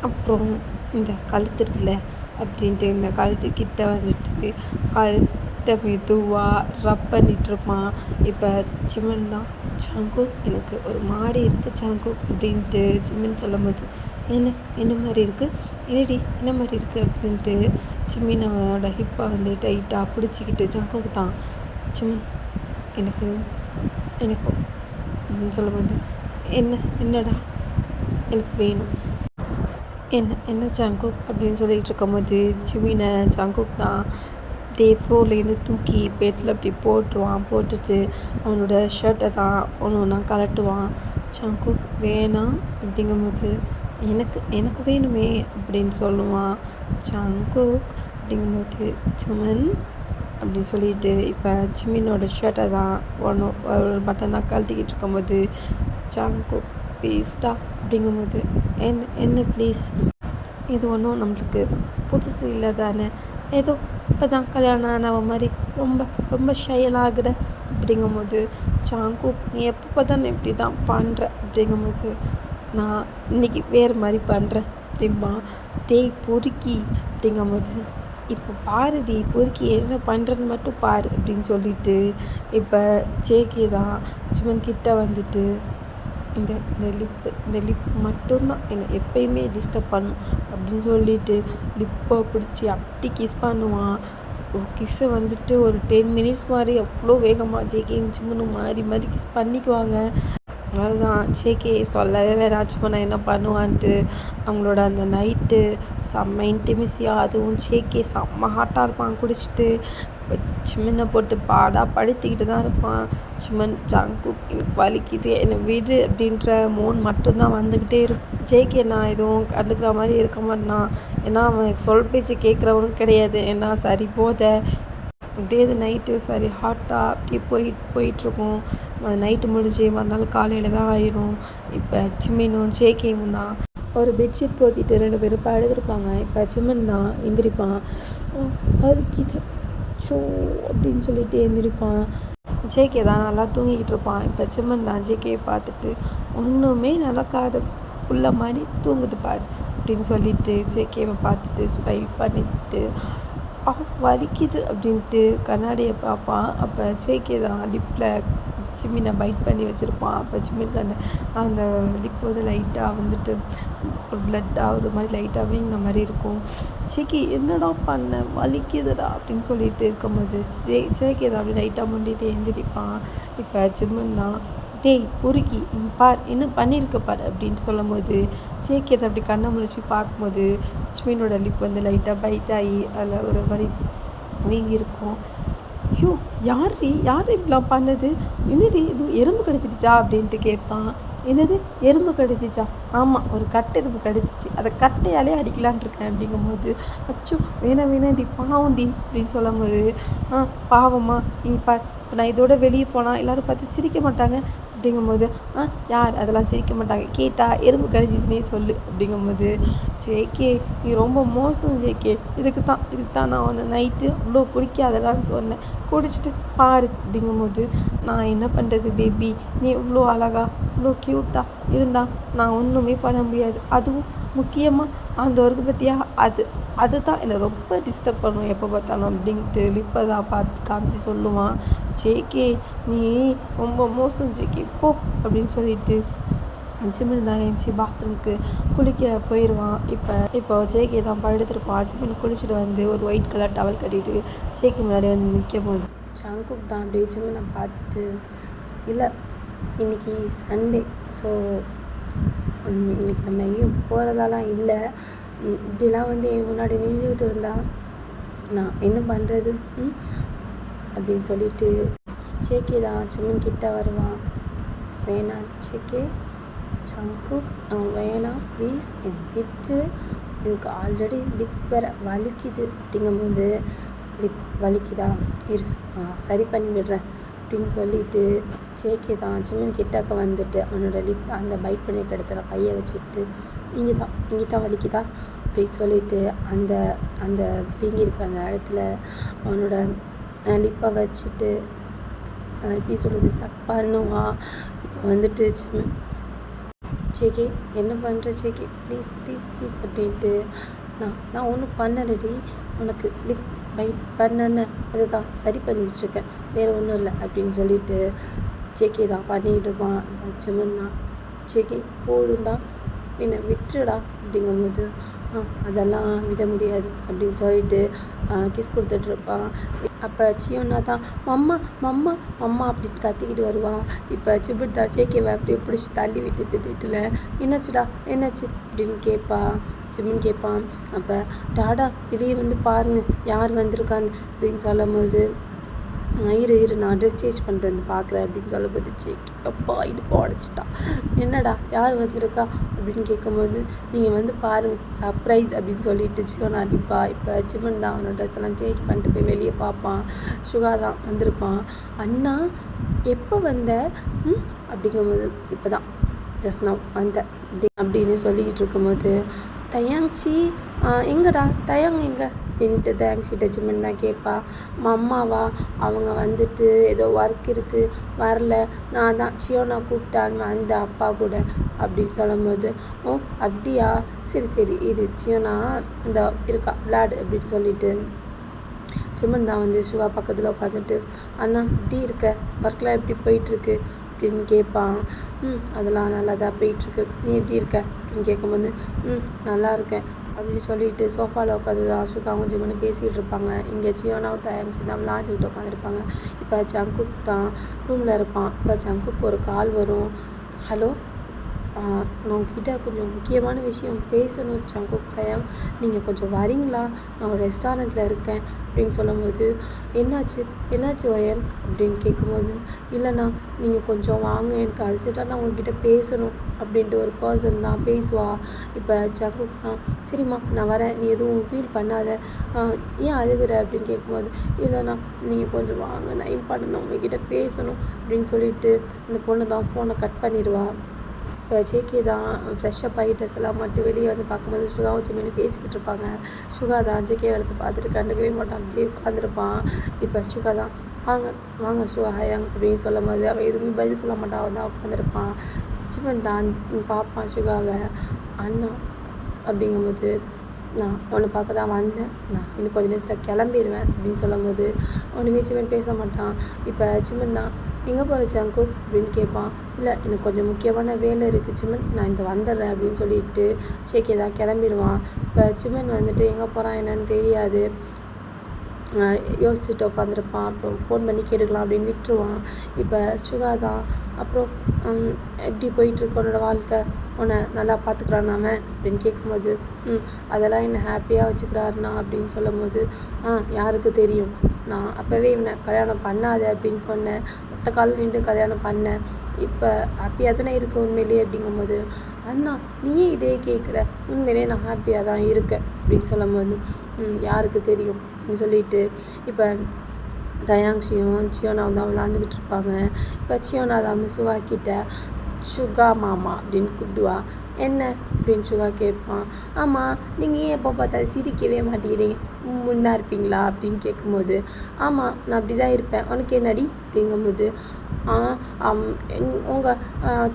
அப்புறம் இந்த கழுத்து இருக்குல்ல அப்படின்ட்டு இந்த கழுத்துக்கிட்ட வந்துட்டு கழுத்தை மெதுவாக ரப் பண்ணிகிட்ருப்பான். இப்போ ஜிம்மன் தான், ஜங்குக் எனக்கு ஒரு மாதிரி இருக்குது ஜங்குக் அப்படின்ட்டு ஜிம்மன் சொல்லும்போது, என்ன மாதிரி இருக்குது, என்ன மாதிரி இருக்குது அப்படின்ட்டு ஜிம்மினோட ஹிப்பை வந்து டைட்டாக பிடிச்சிக்கிட்டு ஜங்குக் தான், ஜிம்மன் எனக்கு அப்படின்னு சொல்லும்போது, என்னடா எனக்கு வேணும், என்ன ஜங்குக் அப்படின்னு சொல்லிகிட்டு இருக்கும்போது ஜிம்மினை ஜங்குக் தான் ஃப்ளோர்லேருந்து தூக்கி பெட்டில் அப்படி போட்டுட்டு அவனோட ஷர்ட்டை தான் ஒன்று கலட்டுவான். ஜங்குக் வேணாம் அப்படிங்கும்போது, எனக்கு வேணுமே அப்படின்னு சொல்லுவான் ஜங்குக். அப்படிங்கும்போது ஜிம்மன் அப்படின்னு சொல்லிட்டு இப்போ ஜிம்மினோட ஷர்ட்டை தான் ஒரு பட்டனாக கழட்டிக்கிட்டு இருக்கும்போது, ஜங்குக் ப்ளீஸ்டா அப்படிங்கும்போது, என்ன ப்ளீஸ், இது ஒன்றும் நம்மளுக்கு புதுசு இல்லை தானே, ஏதோ இப்போ தான் கல்யாணம் ஆனவ மாதிரி ரொம்ப ரொம்ப ஷையலாகிற அப்படிங்கும்போது, ஜங்குக் நீ எப்போ தானே இப்படி தான் பண்ணுற அப்படிங்கும்போது, நான் இன்றைக்கி வேறு மாதிரி பண்ணுறேன் அப்படிம்பா. டேய் பொறுக்கி அப்படிங்கும்போது, இப்போ பாருடி பொறுக்கி என்ன பண்ணுறேன்னு மட்டும் பாரு அப்படின்னு சொல்லிட்டு இப்போ ஜேகே தான் ஜிம்மன் கிட்ட வந்துட்டு, இந்த லிப் மட்டும்தான் என்னை எப்பயுமே டிஸ்டர்ப் பண்ணும் அப்படின்னு சொல்லிட்டு லிப்பை பிடிச்சி அப்படி கிஸ் பண்ணுவான். ஒரு கிஸ்ஸை வந்துட்டு ஒரு 10 மினிட்ஸ் மாதிரி அவ்வளோ வேகமாக ஜேகேயும் ஜிம்மனும் மாறி கிஸ் பண்ணிக்குவாங்க. அதனால தான் ஜேகே சொல்லவே வேணாச்சும் நான் என்ன பண்ணுவான்ட்டு அவங்களோட அந்த நைட்டு செம்ம இன்டிமிசியாக, அதுவும் ஜேகே செம்ம ஹாட்டாக இருப்பான் குடிச்சிட்டு, ஜிம்மனை போட்டு படுத்திக்கிட்டு தான் இருப்பான். ஜிம்மன் ஜங்குக் எனக்கு வலிக்குது என்னை விடு அப்படின்ற மோன் மட்டும்தான் வந்துக்கிட்டே இருக்கும். ஜேகே நான் எதுவும் கண்டுக்கிற மாதிரி இருக்க மாட்டான், ஏன்னா அவன் சொல் பேச்சு கேட்குறவனும் கிடையாது. ஏன்னா சரி போத அப்படியே அது நைட்டு சரி ஹாட்டாக அப்படியே போயிட்டுருக்கும். அது நைட்டு முடிஞ்சு மறுநாள் காலையில் தான் ஆயிரும். இப்போ ஜிம்மினும் ஜேகேவும் தான் ஒரு பெட்ஷீட் போத்திட்டு 2 பேரும் படுத்திருப்பாங்க. இப்போ ஜிம்மன் தான் எந்திரிப்பான், வலிக்குது ஸோ அப்படின்னு சொல்லிட்டு எந்திரிப்பான். ஜேகே தான் நல்லா தூங்கிக்கிட்டு இருப்பான். இப்போ ஜிம்மன் தான் ஜேகேயை பார்த்துட்டு, ஒன்றுமே நடக்காத புள்ள மாதிரி தூங்குது பாரு அப்படின்னு சொல்லிட்டு ஜேகேவை பார்த்துட்டு ஸ்மைல் பண்ணிட்டு வலிக்குது அப்படின்ட்டு கண்ணாடியை பார்ப்பான். அப்போ ஜேகே தான் லிப்பில் ஜிம்மினை பைட் பண்ணி வச்சுருப்பான். அப்போ ஜிம்மினுக்கு அந்த லிப் வந்து லைட்டாக வந்துட்டு ஒரு பிளட்டாக ஒரு மாதிரி லைட்டாகவே இந்த மாதிரி இருக்கும். ஜேகே என்னடா பண்ண வலிக்குதுடா அப்படின்னு சொல்லிட்டு இருக்கும்போது ஜேகே தான் அப்படி லைட்டாக முண்டிட்டு எழுந்திரிப்பான். இப்போ ஜிம்மன் தான், டேய் பொறுக்கி பார் என்ன பண்ணியிருக்க பார் அப்படின்னு சொல்லும்போது ஜேகே அதை அப்படி கண்ணை முழிச்சு பார்க்கும்போது ஜிம்மினோட லிப் வந்து லைட்டாக பைட் ஆகி அதில் ஒரு மாதிரி வீங்கியிருக்கும். யார் இப்படிலாம் பண்ணது, என்னடி இது எறும்பு கடிச்சிடுச்சா அப்படின்ட்டு கேட்பான். என்னது எறும்பு கடிச்சிச்சா? ஆமாம், ஒரு எறும்பு கடிச்சிச்சு, அதை கட்டையாலே அடிக்கலான் இருக்கேன் அப்படிங்கும்போது, அச்சோ வேணாண்டி பாவம்டி அப்படின்னு சொல்லும்போது, பாவமா நீ இப்போ நான் இதோட வெளியே போனால் எல்லோரும் பார்த்து சிரிக்க மாட்டாங்க அப்படிங்கும்போது, யார் அதெல்லாம் சிரிக்க மாட்டாங்க, கேட்டால் எறும்பு கடிச்சிச்சுனே சொல்லு அப்படிங்கும்போது, ஜேகே நீ ரொம்ப மோசம் ஜேகே, இதுக்கு தான் நான் உன்னை நைட்டு அவ்வளோ குடிக்காதடான்னு சொன்னேன், குடிச்சிட்டு பாரு அப்படிங்கும்போது, நான் என்ன பண்ணுறது பேபி, நீ இவ்வளோ அழகா இவ்வளோ க்யூட்டாக இருந்தால் நான் ஒன்றுமே பண்ண முடியாது. அதுவும் முக்கியமாக அந்த ஒர்க்கு பற்றியா அது தான் என்னை ரொம்ப டிஸ்டர்ப் பண்ணும் எப்போ பார்த்தாலும் அப்படின்ட்டு லிப்பை தான் பார்த்து காமிச்சு சொல்லுவான். ஜேகே நீ ரொம்ப மோசம் ஜேகே போ அப்படின்னு சொல்லிட்டு ஜிமின் தான் எழுந்துச்சி பாத்ரூமுக்கு குளிக்க போயிடுவான். இப்போ ஜேகே தான் படுத்துருப்பான். ஜிமின் குளிச்சுட்டு வந்து ஒரு ஒயிட் கலர் டவல் கட்டிட்டு ஜேகே முன்னாடி வந்து நிற்கும் போது ஜங்குக் தான் அப்படியே ஜிமினை பார்த்துட்டு, இல்லை இன்றைக்கி சண்டே, ஸோ இன்றைக்கி நம்ம எங்கேயும் போகிறதாலாம் இல்லை, இப்படிலாம் வந்து என் முன்னாடி நின்றுக்கிட்டு இருந்தா நான் என்ன பண்ணுறது அப்படின்னு சொல்லிட்டு ஜேகே தான் ஜிமின் கிட்ட வருவான். வேணாம் ஜேகே, ஜங்குக் வேணாம் ப்ளீஸ், என் விட்டு, எனக்கு ஆல்ரெடி லிப் வேறு வலிக்குது அப்படிங்கும்போது, லிப் வலிக்குதா இரு சரி பண்ணி விடுறேன் அப்படின்னு சொல்லிட்டு ஜேகே தான் ஜிமின் கிட்டக்க வந்துட்டு அவனோட லிப் அந்த பைட் பண்ணிட்டு இடத்துல கையை வச்சுட்டு, இங்கே தான் வலிக்குதா அப்படின்னு சொல்லிட்டு அந்த அந்த வீங்கியிருக்கிற அந்த இடத்துல அவனோட லிப்பை வச்சுட்டு எப்படி சொல்கிறது சக் பண்ணுவான். வந்துட்டு ஜிமின், ஜேகே என்ன பண்ணுற ஜேகே, ப்ளீஸ் அப்படின்ட்டு, நான் ஒன்றும் பண்ணலடி, உனக்கு லிப் பைட் பண்ணேன்னு அதுதான் சரி பண்ணிகிட்ருக்கேன், வேறு ஒன்றும் இல்லை அப்படின்னு சொல்லிட்டு ஜேகே தான் பண்ணிகிட்டு இருப்பான். ஜிமின்னா, ஜேகே போதும்டா என்னை விட்டுடா அப்படிங்கும்போது, அதெல்லாம் விட முடியாது அப்படின்னு சொல்லிட்டு கிஸ் கொடுத்துட்ருப்பான். அப்போ சியோனா தான் மம்மா அப்படின்னு கத்திக்கிட்டு வருவான். இப்போ ஜிமின் தான் ஜேகேவை அப்படியே பிடிச்சி தள்ளி விட்டுட்டு வீட்டில், என்னாச்சு அப்படின்னு ஜிமின் கேட்பான். அப்போ டாடா வெளியே வந்து பாருங்கள் யார் வந்திருக்கான்னு அப்படின்னு சொல்லும்போது, இரு நான் ட்ரெஸ் சேஞ்ச் பண்ணிட்டு வந்து பார்க்குறேன் அப்படின்னு சொல்லும்போது, ஜேகே அப்பா இடுப்பு உடச்சிட்டா, என்னடா யார் வந்திருக்கா அப்படின்னு கேட்கும்போது, நீங்கள் வந்து பாருங்கள் சர்ப்ரைஸ் அப்படின்னு சொல்லிட்டு சியோனா அடிப்பா. இப்போ ஜிமின் தான் அவனோட ட்ரெஸ் எல்லாம் சேஞ்ச் பண்ணிட்டு போய் வெளியே பார்ப்பான். சுகா தான் வந்திருப்பான். அண்ணா எப்போ வந்த அப்படிங்கும்போது, இப்போ தான் ஜஸ்ட் நான் வந்தேன் அப்படின்னு சொல்லிக்கிட்டு இருக்கும்போது, தயாங்ஷி எங்கடா தயாங் எங்கே அப்படின்ட்டு தயாங்ஷிட்ட ஜிமின் தான் கேட்பா. அம்மாவா அவங்க வந்துட்டு ஏதோ ஒர்க் இருக்குது வரல, நான் தான் சியோனா கூப்பிட்டான்னு வந்த அப்பா கூட அப்படின்னு சொல்லும்போது, அப்படியா சரி இது சியோனா இந்த இருக்கா விளாடு அப்படின்னு சொல்லிட்டு ஜிமின் தான் வந்து சுகா பக்கத்தில் உட்காந்துட்டு, அண்ணா இப்படி இருக்க, ஒர்க்லாம் எப்படி போயிட்டுருக்கு அப்படின்னு கேட்பான். அதெல்லாம் நல்லா தான் போயிட்டுருக்கு, நீ எப்படி இருக்க அப்படின்னு கேட்கும்போது, நல்லா இருக்கேன் அப்படின்னு சொல்லிட்டு சோஃபாவில் உட்காந்து தான் சுகாவும் ஜிமினும் பேசிகிட்டு இருப்பாங்க. இங்கே சியோனாவும் தயாங்ஷி தான் விளாண்டுக்கிட்டு உட்காந்துருப்பாங்க. இப்போ ஜங்குக் தான் ரூமில் இருப்பான். இப்போ ஜங்குக்கு ஒரு கால் வரும். ஹலோ, நான் உங்ககிட்ட கொஞ்சம் முக்கியமான விஷயம் பேசணும் ஜங்குக் ஹயாங், நீங்கள் கொஞ்சம் வரீங்களா, நான் ஒரு ரெஸ்டாரண்ட்டில் இருக்கேன் அப்படின்னு சொல்லும்போது, என்னாச்சு வயன் அப்படின்னு கேட்கும்போது, இல்லைண்ணா நீங்கள் கொஞ்சம் வாங்க, எனக்கு அழைச்சிட்டா நான் உங்ககிட்ட பேசணும் அப்படின்ட்டு ஒரு பர்சன் தான் பேசுவா. இப்போ ஜங்குக் தான், சரிம்மா நான் வரேன், நீ எதுவும் ஃபீல் பண்ணாத, ஏன் அழுகுற அப்படின்னு கேட்கும்போது, இல்லைண்ணா நீங்கள் கொஞ்சம் வாங்க, நான் இம்பார்ட்டன்ட் உங்ககிட்ட பேசணும் அப்படின்னு சொல்லிட்டு இந்த பொண்ணு தான் ஃபோனை கட் பண்ணிடுவா. இப்போ ஜேகே தான் ஃப்ரெஷ்ஷப் ஆகி ட்ரெஸ் எல்லாம் மட்டும் வெளியே வந்து பார்க்கும்போது சுகாவும் ஜிமினும் பேசிக்கிட்டு இருப்பாங்க. சுகா தான் ஜேகே எடுத்து பார்த்துட்டு கண்டுக்கவே மாட்டான், அப்படியே உட்காந்துருப்பான். இப்போ சுகா தான் வாங்க சுகா ஹயாங் அப்படின்னு சொல்லும் போது அவள் எதுவுமே பதில் சொல்ல மாட்டான், அவன் தான் உட்காந்துருப்பான். ஜிமின் தான் பார்ப்பான் சுகாவை. அண்ணா அப்படிங்கும்போது, நான் உன்னை பார்க்க தான் வந்தேன், நான் இன்னும் கொஞ்சம் நேரத்தில் கிளம்பிடுவேன் அப்படின்னு சொல்லும்போது ஒன்றுமே ஜிமின் பேச மாட்டான். இப்போ ஜிமின் தான், எங்கே போகிற ஜங்குக் அப்படின்னு கேட்பான். இல்லை எனக்கு கொஞ்சம் முக்கியமான வேலை இருக்குது ஜிமின், நான் இந்த வந்துடுறேன் அப்படின்னு சொல்லிட்டு ஜேகே தான் கிளம்பிடுவான். இப்போ ஜிமின் வந்துட்டு எங்கே போகிறான் என்னன்னு தெரியாது, யோசிச்சுட்டு உட்காந்துருப்பான். அப்புறம் ஃபோன் பண்ணி கேட்டுக்கலாம் அப்படின்னு விட்டுருவான். இப்போ சுகா தான், அப்புறம் எப்படி போயிட்டுருக்கு உன்னோட வாழ்க்கை, உன்னை நல்லா பார்த்துக்குறான் அவன் அப்படின்னு கேட்கும்போது, அதெல்லாம் என்னை ஹாப்பியாக வச்சுக்கிறாருண்ணா அப்படின்னு சொல்லும்போது, யாருக்கு தெரியும், நான் அப்போவே இவனை கல்யாணம் பண்ணாத அப்படின்னு சொன்னேன், ஒத்த காலில் நின்று கல்யாணம் பண்ணேன், இப்போ ஹாப்பியாக தானே இருக்க உண்மையிலேயே அப்படிங்கும்போது, அண்ணா நீயே இதே கேட்குற, உண்மையிலேயே நான் ஹாப்பியாக தான் இருக்கேன் அப்படின்னு சொல்லும்போது, யாருக்கு தெரியும் அப்படின்னு சொல்லிட்டு இப்போ தயாங்ஷியும் சியோனாவும் தான் விளாண்டுக்கிட்டு இருப்பாங்க. இப்போ சியோனா தான் வந்து சுகா கிட்ட சுகா மாமா அப்படின்னு கூப்பிடுவா. என்ன அப்படின்னு சுகா கேட்பான். ஆமாம், நீங்கள் ஏன் எப்போ பார்த்தாலும் சிரிக்கவே மாட்டேங்கிறீங்க, முன்னா இருப்பீங்களா அப்படின்னு கேட்கும்போது, ஆமாம் நான் அப்படி தான் இருப்பேன், உனக்கு என்னடி அப்படிங்கும்போது, உங்கள்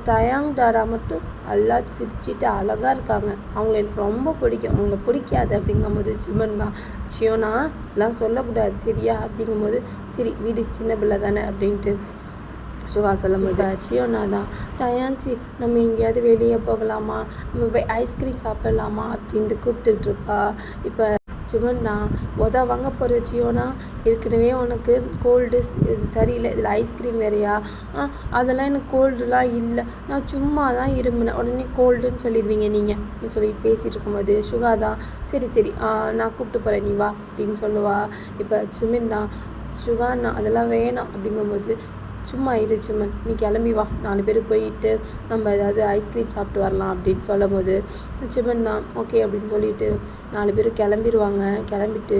தயாங் தாடா மட்டும் நல்லா சிரிச்சிட்டு அழகாக இருக்காங்க, அவங்கள எனக்கு ரொம்ப பிடிக்கும், அவங்கள பிடிக்காது அப்படிங்கும்போது சிமன் தான், சியோனா எல்லாம் சொல்லக்கூடாது சரியா அப்படிங்கும்போது, சரி வீட்டுக்கு சின்ன பிள்ளை தானே அப்படின்ட்டு சுகா சொல்லும்போது, சியோனா தான் தயான்சி நம்ம எங்கேயாவது வெளியே போகலாமா, நம்ம போய் ஐஸ்கிரீம் சாப்பிடலாமா அப்படின்ட்டு கூப்பிட்டுட்டு இருப்பா. இப்போ சிவன் தான் வாங்க போகிற சியோனா, ஏற்கனவே உனக்கு கோல்டு சரியில்லை, இதில் ஐஸ்கிரீம் வேறையா, அதெல்லாம் எனக்கு கோல்டுலாம் இல்லை, நான் சும்மா தான் இரும்பினேன், உடனே கோல்டுன்னு சொல்லிடுவீங்க நீங்கள் சொல்லிட்டு பேசிகிட்டு இருக்கும்போது சுகா தான் சரி நான் கூப்பிட்டு போகிறேன் நீ வா அப்படின்னு சொல்லுவா. இப்போ சிமின் தான் சுகாண்ணா அதெல்லாம் வேணாம் அப்படிங்கும்போது, சும்மா இரு சிம்மன், நீ கிளம்பி வா, 4 பேர் போயிட்டு நம்ம ஏதாவது ஐஸ்கிரீம் சாப்பிட்டு வரலாம் அப்படின்னு சொல்லும் போது சிம்மன் தான் ஓகே அப்படின்னு சொல்லிட்டு 4 பேர் கிளம்பிடுவாங்க. கிளம்பிட்டு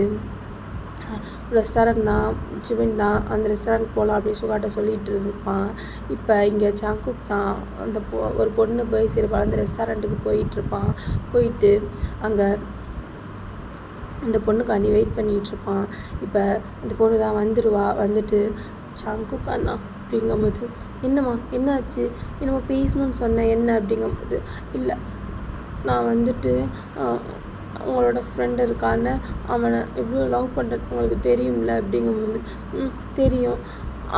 ரெஸ்டாரண்ட் தான் சிவன் தான், அந்த ரெஸ்டாரண்ட் போகலாம் அப்படின்னு சுகாட்ட சொல்லிட்டு இருப்பான். இப்போ இங்கே சாங்குக் தான் அந்த ஒரு பொண்ணு போய் சிறுபால் அந்த ரெஸ்டாரண்ட்டுக்கு போயிட்டுருப்பான். போயிட்டு அங்கே அந்த பொண்ணுக்காண்டி வெயிட் பண்ணிகிட்ருப்பான். இப்போ இந்த பொண்ணு தான் வந்துடுவா. வந்துட்டு சாங்குக் அண்ணா அப்படிங்கும்போது, என்னம்மா என்னாச்சு, என்னம்மா பேசணுன்னு சொன்னேன் என்ன அப்படிங்கும்போது, இல்லை நான் வந்துட்டு உங்களோட ஃப்ரெண்டு இருக்கான்னு அவனை எவ்வளோ லவ் பண்ணுறது உங்களுக்கு தெரியும்ல அப்படிங்கும்போது, தெரியும்,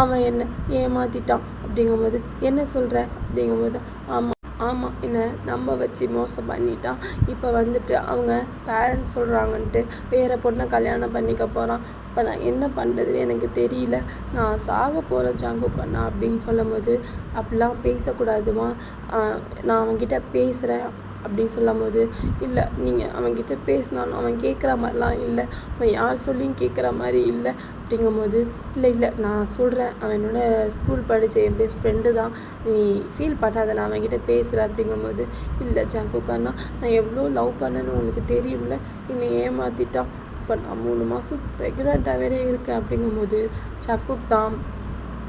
அவன் என்ன ஏமாற்றிட்டான் அப்படிங்கும்போது, என்ன சொல்கிற அப்படிங்கும்போது, ஆமாம் என்னை நம்ப வச்சு மோசம் பண்ணிட்டான், இப்போ வந்துட்டு அவங்க பேரண்ட்ஸ் சொல்கிறாங்கன்ட்டு வேறு பொண்ணை கல்யாணம் பண்ணிக்க போகிறான், இப்போ நான் என்ன பண்ணுறதுன்னு எனக்கு தெரியல, நான் சாக போகிறேன் சாங்குக் அண்ணா அப்படின்னு சொல்லும் போது, அப்படிலாம் பேசக்கூடாதுமா, நான் அவன்கிட்ட பேசுகிறேன் அப்படின்னு சொல்லும் போது, இல்லை நீங்கள் அவன்கிட்ட பேசினாலும் அவன் கேட்குற மாதிரிலாம் இல்லை, அவன் யார் சொல்லியும் கேட்குற மாதிரி இல்லை அப்படிங்கும்போது, இல்லை நான் சொல்கிறேன், அவன் என்னோடய ஸ்கூல் படித்த என் பெஸ்ட் ஃப்ரெண்டு தான், நீ ஃபீல் பண்ணாத, நான் அவன்கிட்ட பேசுகிறேன் அப்படிங்கும்போது, இல்லை சாங்குக் அண்ணா நான் எவ்வளோ லவ் பண்ணேன்னு உங்களுக்கு தெரியும்ல, என்னை ஏமாற்றிட்டான், இப்போ நான் 3 மாதம் ப்ரெக்னெண்ட்டாக வேறே இருக்கேன் அப்படிங்கும்போது, சாங்குக் தான்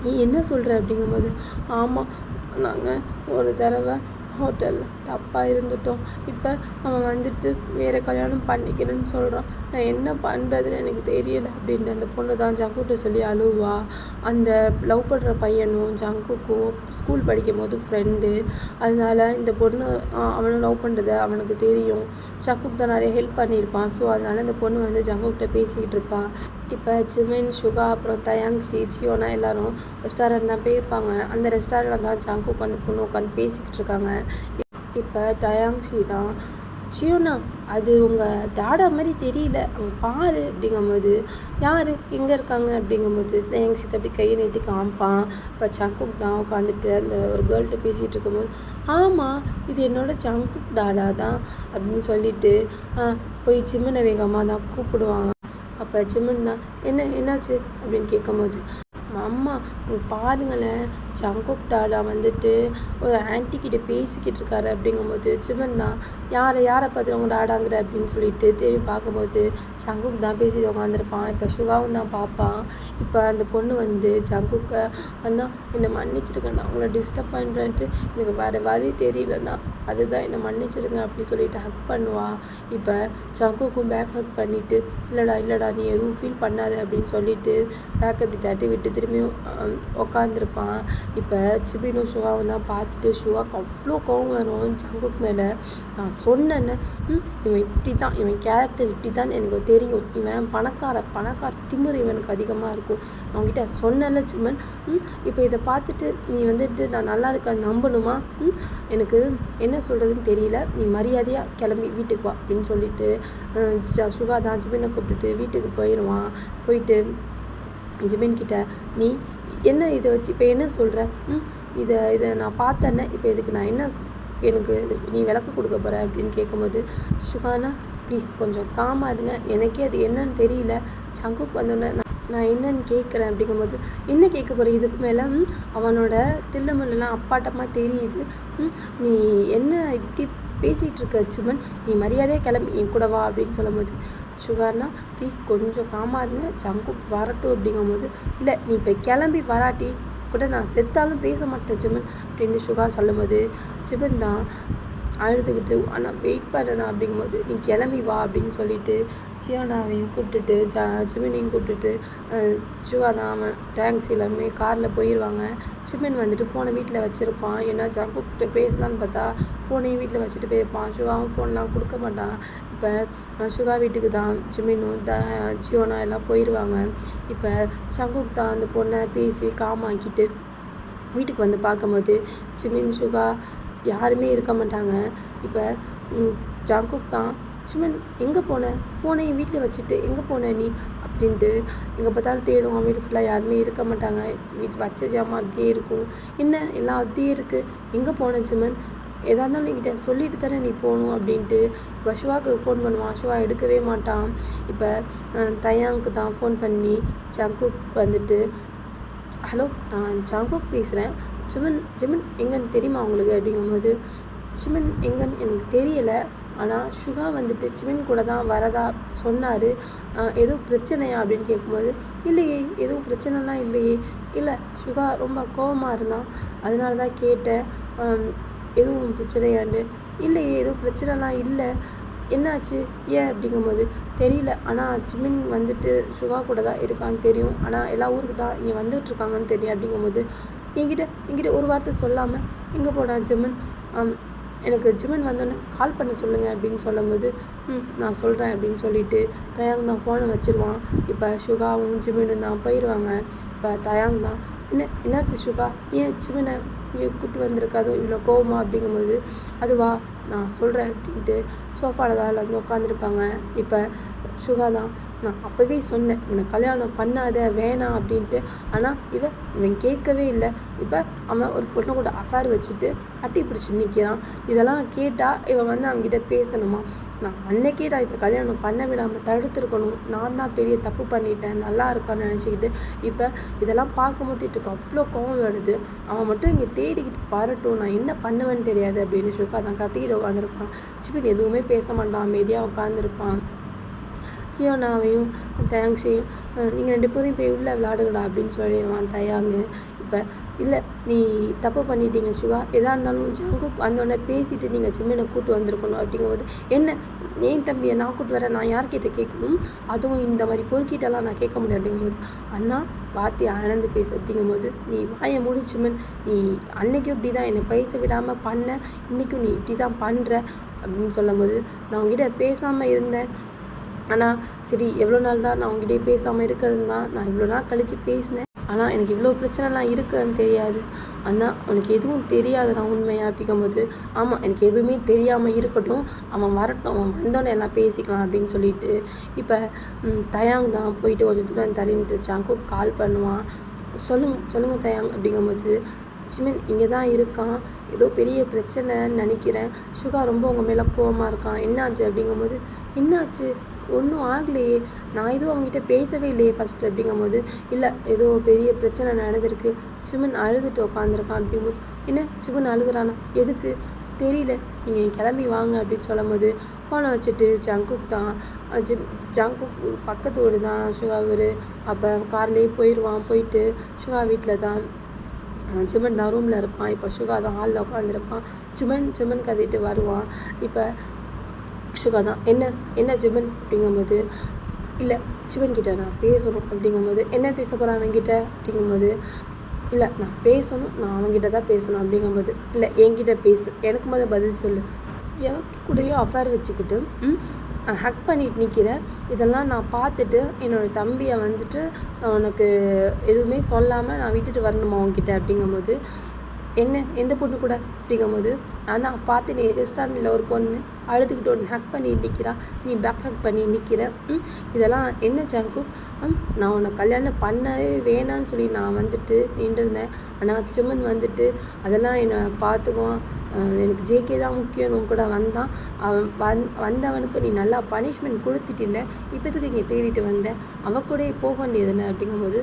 நீ என்ன சொல்கிற அப்படிங்கும்போது, ஆமாம் நாங்கள் ஒரு தடவை ஹோட்டலில் தப்பாக இருந்துட்டோம், இப்போ அவன் வந்துட்டு வேறு கல்யாணம் பண்ணிக்கிறேன்னு சொல்கிறான், நான் என்ன பண்ணுறதுன்னு எனக்கு தெரியலை அப்படின்ட்டு அந்த பொண்ணு தான் ஜங்குக்கிட்ட சொல்லி அழுவா. அந்த லவ் பண்ணுற பையனும் ஜங்குக்கும் ஸ்கூல் படிக்கும் போது ஃப்ரெண்டு, அதனால் இந்த பொண்ணு அவனை லவ் பண்ணுறத அவனுக்கு தெரியும், ஜங்குக் தான் நிறைய ஹெல்ப் பண்ணியிருப்பான். ஸோ அதனால் இந்த பொண்ணு வந்து ஜங்குக்கிட்ட பேசிக்கிட்டு இருப்பாள். இப்போ ஜிமின், சுகா, அப்புறம் தயாங்ஷி, சியோனா எல்லோரும் ரெஸ்டாரண்ட் தான் போயிருப்பாங்க. அந்த ரெஸ்டாரண்ட் தான் ஜங்குக் அந்த பொண்ணு உட்காந்து பேசிக்கிட்டு இருக்காங்க. இப்போ தயாங்ஷி தான், சியோனா அது உங்கள் டாடா மாதிரி தெரியல, அவங்க பாரு அப்படிங்கும்போது, யார் எங்கே இருக்காங்க அப்படிங்கும்போது தயாங்ஷி அப்படி கையை நீட்டி காமிப்பான். இப்போ ஜங்குக் தான் உட்காந்துட்டு அந்த ஒரு கேர்ள்கிட்ட பேசிகிட்டு இருக்கும்போது, ஆமாம் இது என்னோடய ஜங்குக் டாடா தான் அப்படின்னு சொல்லிட்டு போய் சிம்மனை வேகமாக தான் கூப்பிடுவாங்க. அப்போ சிம்மன் தான் என்னாச்சு அப்படின்னு கேட்கும்போது, அம்மா பாருங்களேன் ஜங்குக் டாடா வந்துட்டு ஒரு ஆன்ட்டிக்கிட்ட பேசிக்கிட்டு இருக்காரு அப்படிங்கும்போது, சிவன் தான் யாரை பார்த்து அவங்க டாடாங்கிற அப்படின்னு சொல்லிட்டு திரும்பி பார்க்கும்போது ஜங்குக் தான் பேசிட்டு உட்காந்துருப்பான். இப்போ சுகாவும் தான் பார்ப்பான். இப்போ அந்த பொண்ணு வந்து ஜங்குக்கை, அண்ணா என்னை மன்னிச்சிருக்கேண்ணா, உங்களை டிஸ்டர்ப் பண்ணுறேன்ட்டு எனக்கு வேறு வழி தெரியலண்ணா, அதுதான் என்னை மன்னிச்சிருங்க அப்படின்னு சொல்லிட்டு ஹக் பண்ணுவாள். இப்போ ஜங்குக்கும் பேக் ஹக் பண்ணிவிட்டு, இல்லைடா நீ எதுவும் ஃபீல் பண்ணாத அப்படின்னு சொல்லிட்டு பேக் அப்படி தட்டி விட்டு திரும்பியும் உட்காந்துருப்பான். இப்போ சிபினும் சுகாவும் தான் பார்த்துட்டு, சுகாவுக்கு அவ்வளோ கோவம் வரும் ஜங்குக் மேலே. நான் சொன்னேன்னு, இவன் இப்படி தான், இவன் கேரக்டர் இப்படி தான் எனக்கு தெரியும், இவன் பணக்கார திமிரு இவனுக்கு அதிகமாக இருக்கும், அவங்ககிட்ட சொன்னல சிம்மன், இப்போ இதை பார்த்துட்டு நீ வந்துட்டு நான் நல்லா இருக்கேன்னு நம்பணுமா, எனக்கு என்ன சொல்கிறதுன்னு தெரியல, நீ மரியாதையாக கிளம்பி வீட்டுக்கு வா அப்படின்னு சொல்லிட்டு சுகா தான் ஜிமினை கூப்பிட்டுட்டு வீட்டுக்கு போயிடுவான். போயிட்டு ஜிமின்கிட்ட, நீ என்ன இதை வச்சு இப்போ என்ன சொல்கிற, இதை நான் பார்த்தேன்னே, இப்போ இதுக்கு நான் என்ன எனக்கு நீ விளக்கு கொடுக்க போகிற அப்படின்னு கேட்கும்போது, சுகானா ப்ளீஸ் கொஞ்சம் காமாக இருங்க, எனக்கே அது என்னன்னு தெரியல, ஜங்குக் வந்தோடனே நான் என்னன்னு கேட்குறேன் அப்படிங்கும்போது, என்ன கேட்க போகிறேன் இதுக்கு மேலே? அவனோட தில்லுமுல்லாம் அப்பாட்டமாக தெரியுது. நீ என்ன இப்படி பேசிகிட்டு இருக்க சுமன், நீ மரியாதையாக கிளம்பி என் கூட வா அப்படின்னு சொல்லும்போது, சுகானா ப்ளீஸ் கொஞ்சம் காமாக இருங்க, ஜங்குக் வரட்டும் அப்படிங்கும்போது, இல்லை நீ இப்போ கிளம்பி வராட்டி கூட நான் செத்தாலும் பேச மாட்டேன் சிமன் அப்படின்னு சுகா சொல்லும்போது, சிவன் தான் அழுதுகிட்டு ஆனால் வெயிட் பண்ணணும் அப்படிங்கும்போது, நீ கிளம்பி வா அப்படின்னு சொல்லிட்டு சியோனாவையும் கூப்பிட்டுட்டு சிமினையும் கூப்பிட்டுட்டு சுகா தான் அவன் தேங்க்ஸ் எல்லாருமே காரில் போயிடுவாங்க. சிமன் வந்துட்டு ஃபோனை வீட்டில் வச்சுருப்பான். ஏன்னா ஜங்குக்கிட்ட பேசலான்னு பார்த்தா ஃபோனையும் வீட்டில் வச்சுட்டு போயிருப்பான். சுகாவும் ஃபோன்லாம் கொடுக்க மாட்டான். இப்போ சுகா வீட்டுக்கு தான் சிமினும் சியோனா எல்லாம் போயிடுவாங்க. இப்போ ஜங்குக் தான் அந்த பொண்ணை பேசி காமாக்கிட்டு வீட்டுக்கு வந்து பார்க்கும்போது சிமின் சுகா யாருமே இருக்க மாட்டாங்க. இப்போ ஜங்குக் தான், சிமன் எங்கே போனேன், ஃபோனையும் வீட்டில் வச்சுட்டு எங்கே போனேன் நீ அப்படின்ட்டு எங்கே பார்த்தாலும் தேடுவான். வீடு ஃபுல்லாக யாருமே இருக்க மாட்டாங்க. வீட்டு வச்ச ஜாமான் அப்படியே இருக்கும். என்ன எல்லாம் அப்படியே இருக்குது, எங்கே போனேன் சிமன், எதாக இருந்தாலும் என்கிட்ட சொல்லிட்டு தானே நீ போகணும் அப்படின்ட்டு இப்போ சுகாவுக்கு ஃபோன் பண்ணுவான். சுகா எடுக்கவே மாட்டான். இப்போ தயாங்க்கு தான் ஃபோன் பண்ணி ஜங்குக் வந்துட்டு, ஹலோ நான் ஜங்குக் பேசுகிறேன், சிமன் எங்கன்னு தெரியுமா உங்களுக்கு அப்படிங்கும்போது, சிமன் எங்கன்னு எனக்கு தெரியலை, ஆனால் சுகா வந்துட்டு சிமன் கூட தான் வரதா சொன்னார், ஏதோ பிரச்சனையா அப்படின்னு கேட்கும்போது, இல்லையே எதுவும் பிரச்சனைலாம் இல்லையே, இல்லை சுகா ரொம்ப கோபமாக இருந்தான் அதனால தான் கேட்டேன், எதுவும் பிரச்சனையான்னு, இல்லையே எதுவும் பிரச்சனைலாம் இல்லை, என்னாச்சு ஏன் அப்படிங்கும்போது, தெரியல, ஆனால் சிமின் வந்துட்டு சுகா கூட தான் இருக்கான்னு தெரியும், ஆனால் எல்லா ஊருக்கு தான் இங்கே வந்துட்டுருக்காங்கன்னு தெரியும் அப்படிங்கும்போது, என்கிட்ட ஒரு வார்த்தை சொல்லாமல் எங்கே போனான் சிமன், எனக்கு சிமன் வந்தோன்னே கால் பண்ண சொல்லுங்கள் அப்படின்னு சொல்லும்போது, நான் சொல்கிறேன் அப்படின்னு சொல்லிட்டு தயாங் தான் ஃபோனை வச்சுருவான். இப்போ சுகாவும் சிமனும் தான் போயிடுவாங்க. இப்போ தயாங் தான், என்னாச்சு சுகா, ஏன் சிமனை இங்கே கூப்பிட்டு வந்திருக்காதோ இவ்வளோ கோவமா அப்படிங்கும்போது, அதுவா நான் சொல்கிறேன் அப்படின்ட்டு சோஃபாவில் தான் எல்லாம் வந்து உட்காந்துருப்பாங்க. இப்போ சுகா தான், நான் அப்போவே சொன்னேன் இவனை கல்யாணம் பண்ணாத வேணாம் அப்படின்ட்டு, ஆனால் இவன் கேட்கவே இல்லை. இப்போ அவன் ஒரு பொண்ணை கூட அஃபேர் வச்சுட்டு கட்டி பிடிச்சி நிற்கிறான். இதெல்லாம் கேட்டால் இவன் வந்து அவங்ககிட்ட பேசணுமா, நான் அன்னைக்கே நான் இப்போ கல்யாணம் பண்ண விடாமல் தடுத்துருக்கணும், நான் தான் பெரிய தப்பு பண்ணிட்டேன், நல்லா இருக்கான்னு நினச்சிக்கிட்டு இப்போ இதெல்லாம் பார்க்கும்போது எனக்கு அவ்வளோ கோவம் வருது, அவன் மட்டும் இங்கே தேடிக்கிட்டு வரட்டும், நான் என்ன பண்ணுவேன்னு தெரியாது அப்படின்னு சுகா தான் கத்திக்கிட்டு உட்காந்துருப்பான். சிபின் எதுவுமே பேச மாட்டான், அமைதியாக உட்காந்துருப்பான். சியோனாவையும் தயாங்ஸையும், நீங்கள் 2 பேரும் போய் உள்ளே விளையாடுங்கடா அப்படின்னு சொல்லிடுவான் தயாங்கு. இப்போ இல்லை நீ தப்பு பண்ணிட்டீங்க சுகா, எதாக இருந்தாலும் ஜங்குக் வந்தோடனே பேசிவிட்டு நீங்கள் சிம்மனை கூப்பிட்டு வந்திருக்கணும் அப்படிங்கும்போது, என்ன ஏன் தம்பியை நான் கூப்பிட்டு வரேன், நான் யார்கிட்ட கேட்கணும், அதுவும் இந்த மாதிரி பொறுக்கிட்டெல்லாம் நான் கேட்க முடியும் அப்படிங்கும்போது, அண்ணா வார்த்தையை அளந்து பேசு அப்படிங்கும்போது, நீ வாயை முடிச்சுமன், நீ அன்னைக்கும் இப்படி தான் என்னை பேச விடாமல் பண்ண, இன்றைக்கும் நீ இப்படி தான் பண்ணுற அப்படின்னு சொல்லும்போது, நான் உங்ககிட்ட பேசாமல் இருந்தேன், ஆனால் சரி எவ்வளோ நாள் தான் நான் உங்ககிட்டே பேசாமல் இருக்கிறது தான், நான் இவ்வளோ நாள் கழித்து பேசினேன், ஆனால் எனக்கு இவ்வளோ பிரச்சனைலாம் இருக்குதுன்னு தெரியாது, அண்ணா உனக்கு எதுவும் தெரியாது நான் உண்மையாக அப்படிங்கும்போது, ஆமாம் எனக்கு எதுவுமே தெரியாமல் இருக்கட்டும், அவன் வரட்டும், அவன் வந்தோன்னே எல்லாம் பேசிக்கலாம் அப்படின்னு சொல்லிட்டு இப்போ தயாங் தான் போயிட்டு கொஞ்சம் தூரம் தள்ளிட்டு ஜங்குக் கால் பண்ணுவான். சொல்லுங்கள் தயாங் அப்படிங்கும்போது, சிமன் இங்கே தான் இருக்கான், ஏதோ பெரிய பிரச்சனைன்னு நினைக்கிறேன், சுகா ரொம்ப உங்கள் மேலே கோவமாக இருக்கான், என்னாச்சு அப்படிங்கும்போது, என்னாச்சு ஒன்றும் ஆகலையே, நான் எதுவும் அவங்ககிட்ட பேசவே இல்லையே ஃபஸ்ட்டு அப்படிங்கும்போது, இல்லை ஏதோ பெரிய பிரச்சனை நடந்திருக்கு, சிமன் அழுதுட்டு உட்காந்துருக்கான் அப்படிங்கும்போது, என்ன சிமன் அழுகுறானா, எதுக்கு தெரியல, நீங்கள் கிளம்பி வாங்க அப்படின்னு சொல்லும்போது ஃபோனை வச்சுட்டு ஜங்குக் தான் ஜங்குக் பக்கத்து வீடு தான் சுகா வீடு, அப்போ கார்லேயே போயிடுவான். போயிட்டு சுகா வீட்டில் தான் சிமன் தான் ரூமில் இருப்பான். இப்போ சுகா தான் ஹாலில் உட்காந்துருப்பான். சிமன் கத்திட்டு வருவான். இப்போ சுகா தான் என்ன சிமன் அப்படிங்கும்போது, இல்லை சிவன்கிட்ட நான் பேசணும் அப்படிங்கும்போது, என்ன பேச போகிறேன் அவன்கிட்ட அப்படிங்கும்போது, இல்லை நான் பேசணும், நான் அவன்கிட்ட தான் பேசணும் அப்படிங்கும்போது, இல்லை என்கிட்ட பேசு, எனக்கு முதல் பதில் சொல்லு, எவன் கூடயோ அஃபேர் வச்சுக்கிட்டு ஹக் பண்ணிட்டு நிற்கிறேன், இதெல்லாம் நான் பார்த்துட்டு என்னோடய தம்பியை வந்துட்டு நான் உனக்கு எதுவுமே சொல்லாமல் நான் விட்டுட்டு வரணுமா அவங்ககிட்ட அப்படிங்கும்போது, என்ன எந்த பொண்ணு கூட அப்படிங்கும்போது, நான் தான் பார்த்து நீ ரெஸ்டாரண்ட்டில் ஒரு பொண்ணு அழுதுகிட்டு ஒன்று ஹக் பண்ணி நிற்கிறான், நீ பேக் ஹக் பண்ணி நிற்கிற, இதெல்லாம் என்ன ஜங்குக், நான் உன்னை கல்யாணம் பண்ணவே வேணான்னு சொல்லி நான் வந்துட்டு நின்றுருந்தேன், ஆனால் சிமன் வந்துட்டு அதெல்லாம் என்னை பார்த்துக்குவான், எனக்கு ஜேகே தான் முக்கியம்னு கூட வந்தான். அவன் வந்தவனுக்கு நீ நல்லா பனிஷ்மெண்ட் கொடுத்துட்டில்ல, இப்போதுக்கு இங்கே தேடிட்டு வந்தேன், அவன் கூட போக வேண்டியதுன்னு அப்படிங்கும்போது,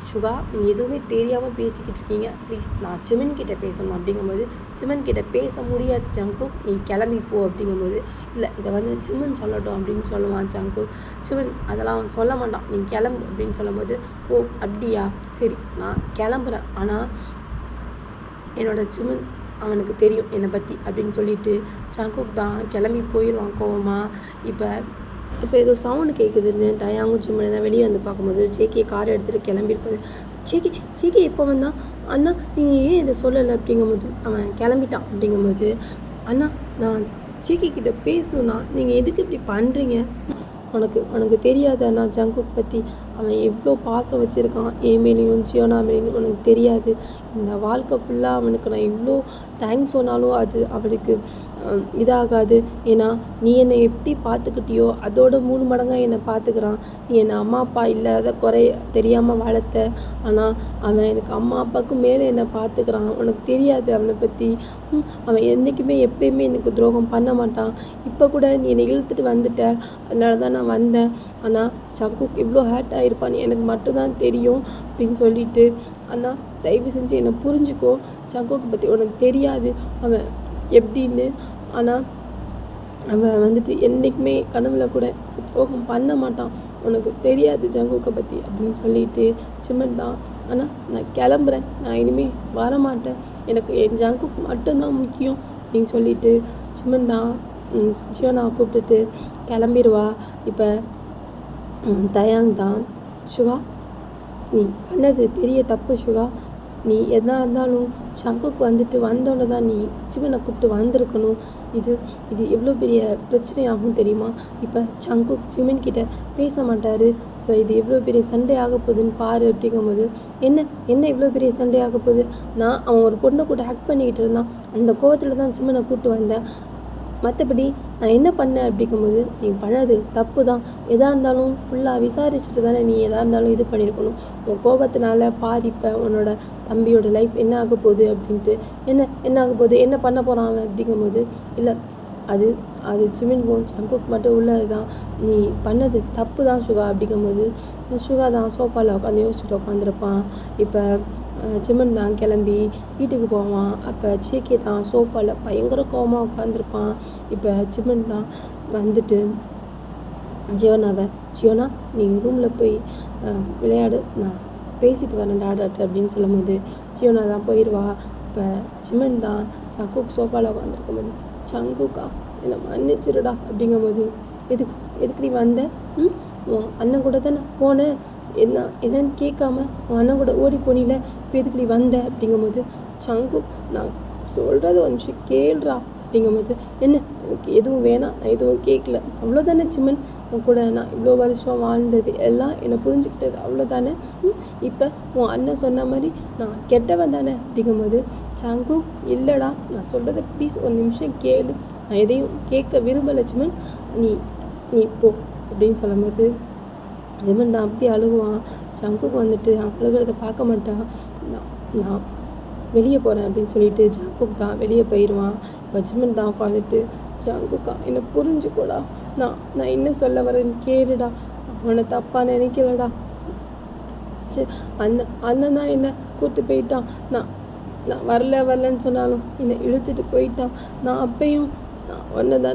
சுகா நீ எதுவுமே தெரியாமல் பேசிக்கிட்டு இருக்கீங்க, ப்ளீஸ் நான் சிமன் கிட்டே பேசணும் அப்படிங்கும்போது, சிமன் கிட்டே பேச முடியாது ஜங்குக், நீ கிளம்பி போ அப்படிங்கும்போது, இல்லை இதை சிமன் சொல்லட்டும் அப்படின்னு சொல்லுவான் ஜங்குக். சிமன் அதெல்லாம் அவன் சொல்ல மாட்டான், நீ கிளம்பு அப்படின்னு சொல்லும்போது, ஓ அப்படியா சரி நான் கிளம்புறேன், ஆனால் என்னோட சிமன் அவனுக்கு தெரியும் என்னை பற்றி அப்படின்னு சொல்லிட்டு ஜங்குக் தான் கிளம்பி போயிடுவான் கோவமாக. இப்போ ஏதோ சவுண்டு கேட்குதுன்னு டயாங்கும் சிம்மன் தான் வெளியே வந்து பார்க்கும்போது ஜேகே காரை எடுத்துகிட்டு கிளம்பியிருக்குது. ஜேகே எப்போ வந்தான்? அண்ணா நீங்கள் ஏன் இதை சொல்லலை அப்படிங்கும்போது, அவன் கிளம்பிட்டான் அப்படிங்கும்போது, அண்ணா நான் ஜேகே கிட்டே பேசணுன்னா நீங்கள் எதுக்கு இப்படி பண்ணுறீங்க? உனக்கு தெரியாது அண்ணா ஜங்குக் பற்றி, அவன் எவ்வளோ பாசம் வச்சுருக்கான் என் மேலேயும் ஜியோனா மேலேயும் உனக்கு தெரியாது. இந்த வாழ்க்கை ஃபுல்லாக அவனுக்கு நான் எவ்வளோ தேங்க்ஸ் சொன்னாலும் அது அவனுக்கு இதாகாது. ஏன்னா நீ என்னை எப்படி பார்த்துக்கிட்டியோ அதோட 3 மடங்காக என்னை பார்த்துக்கிறான். நீ என்னை அம்மா அப்பா இல்லாத குறை தெரியாமல் வளர்த்த, ஆனால் அவன் எனக்கு அம்மா அப்பாவுக்கு மேலே என்னை பார்த்துக்கிறான். உனக்கு தெரியாது அவனை பற்றி. அவன் என்றைக்குமே எப்பயுமே எனக்கு துரோகம் பண்ண மாட்டான். இப்போ கூட நீ என்னை இழுத்துட்டு வந்துட்ட, அதனால தான் நான் வந்தேன். ஆனால் ஜங்குக் இவ்வளோ ஹேர்ட் ஆகிருப்பான்னு எனக்கு மட்டும்தான் தெரியும் அப்படின்னு சொல்லிட்டு, அண்ணா தயவு செஞ்சு என்னை புரிஞ்சுக்கோ, ஜங்குக்கை பற்றி உனக்கு தெரியாது அவன் எப்படின்னு. ஆனால் அவன் என்றைக்குமே கனவுல கூட துரோகம் பண்ண மாட்டான். உனக்கு தெரியாது ஜங்குக்கை பற்றி அப்படின்னு சொல்லிட்டு சிமன் தான், ஆனால் நான் கிளம்புறேன், நான் இனிமேல் வரமாட்டேன், எனக்கு என் ஜங்குக் மட்டும்தான் முக்கியம் அப்படின்னு சொல்லிட்டு சிமன் தான் ஜியோனாவை கூப்பிட்டுட்டு கிளம்பிடுவா. இப்போ தயாங் தான், சுகா நீ பண்ணது பெரிய தப்பு சுகா, நீ எதா இருந்தாலும் ஜங்குக் வந்தோடனே தான் நீ சிமனை கூப்பிட்டு வந்திருக்கணும். இது எவ்வளோ பெரிய பிரச்சனையாகும் தெரியுமா? இப்போ ஜங்குக் சிமன் கிட்ட பேச மாட்டார். இப்போ இது எவ்வளோ பெரிய சண்டை ஆக போகுதுன்னு பாரு அப்படிங்கும்போது, என்ன இவ்வளோ பெரிய சண்டை ஆக போகுது? அவன் ஒரு பொண்ணை கூட ஹேக் பண்ணிக்கிட்டு இருந்தான், அந்த கோவத்தில் தான் சிமனை கூப்பிட்டு வந்தேன். மற்றபடி நான் என்ன பண்ணேன் அப்படிங்கும்போது, நீ பண்ணது தப்பு தான். எதாக இருந்தாலும் ஃபுல்லாக விசாரிச்சுட்டு தானே நீ எதாக இருந்தாலும் இது பண்ணியிருக்கணும். உன் கோபத்தினால பாதிப்பை உன்னோட தம்பியோட லைஃப் என்ன ஆக போகுது அப்படின்ட்டு, என்ன ஆக போகுது, என்ன பண்ண போகிறான் அவன் அப்படிங்கும்போது, இல்லை அது சிமின்கும் ஜங்குக் மட்டும் உள்ளது தான், நீ பண்ணது தப்பு தான் சுகா அப்படிங்கும்போது, சுகா தான் சோஃபாவில் உட்காந்து யோசிச்சுட்டு உட்காந்துருப்பான். இப்போ சிமன் தான் கிளம்பி வீட்டுக்கு போவான். அப்போ ஜேகே தான் சோஃபாவில் பயங்கர கோவமாக உட்காந்துருப்பான். இப்போ சிமன் தான் ஜியோனா நீ ரூமில் போய் விளையாடு, நான் பேசிட்டு வரேன் டாடாட்டு அப்படின்னு சொல்லும்போது ஜியோனா தான் போயிடுவா. இப்போ சிமன் தான் ஜங்குக் சோஃபாவில் உட்காந்துருக்கும்போது, ஜங்குக்கா என்னை மன்னிச்சிருடா அப்படிங்கும்போது, எதுக்கு நீ வந்த? உன் அண்ணன் கூட தானே போனேன், என்னன்னு கேட்காம உன் அண்ணன் கூட ஓடி போனில, இப்போ எதுக்கு நீ வந்த அப்படிங்கும்போது, ஜங்குக் நான் சொல்கிறது ஒரு நிமிஷம் கேளுடா அப்படிங்கும்போது, எனக்கு எதுவும் வேணாம், நான் எதுவும் கேட்கல, அவ்வளோதானே சிமன், உன் கூட நான் இவ்வளோ வருஷம் வாழ்ந்தது எல்லாம் என்னை புரிஞ்சுக்கிட்டது அவ்வளோதானே. இப்போ உன் அண்ணன் சொன்ன மாதிரி நான் கெட்டவன் தானே அப்படிங்கும்போது, ஜங்குக் இல்லைடா நான் சொல்கிறத ப்ளீஸ் ஒரு நிமிஷம் கேளு, நான் எதையும் கேட்க விரும்பலை சிமன், நீ போ அப்படின்னு சொல்லும்போது ஜிமன் தான் அப்படி அழுகுவான். ஜங்குக் அழுகிறத பார்க்க மாட்டான். நான் வெளியே போகிறேன் அப்படின்னு சொல்லிட்டு ஜங்குக் தான் வெளியே போயிடுவான். இப்போ ஜிமன் தான் உட்காந்துட்டு, ஜங்குக்கா என்னை புரிஞ்சுக்கூடா, நான் என்ன சொல்ல வரேன்னு கேளுடா, அவனை தப்பாக நினைக்கலடா, அண்ணன் தான் என்னை கூப்பிட்டு போயிட்டான், நான் வரலன்னு சொன்னாலும் என்னை இழுத்துட்டு போயிட்டான், நான் அப்பையும்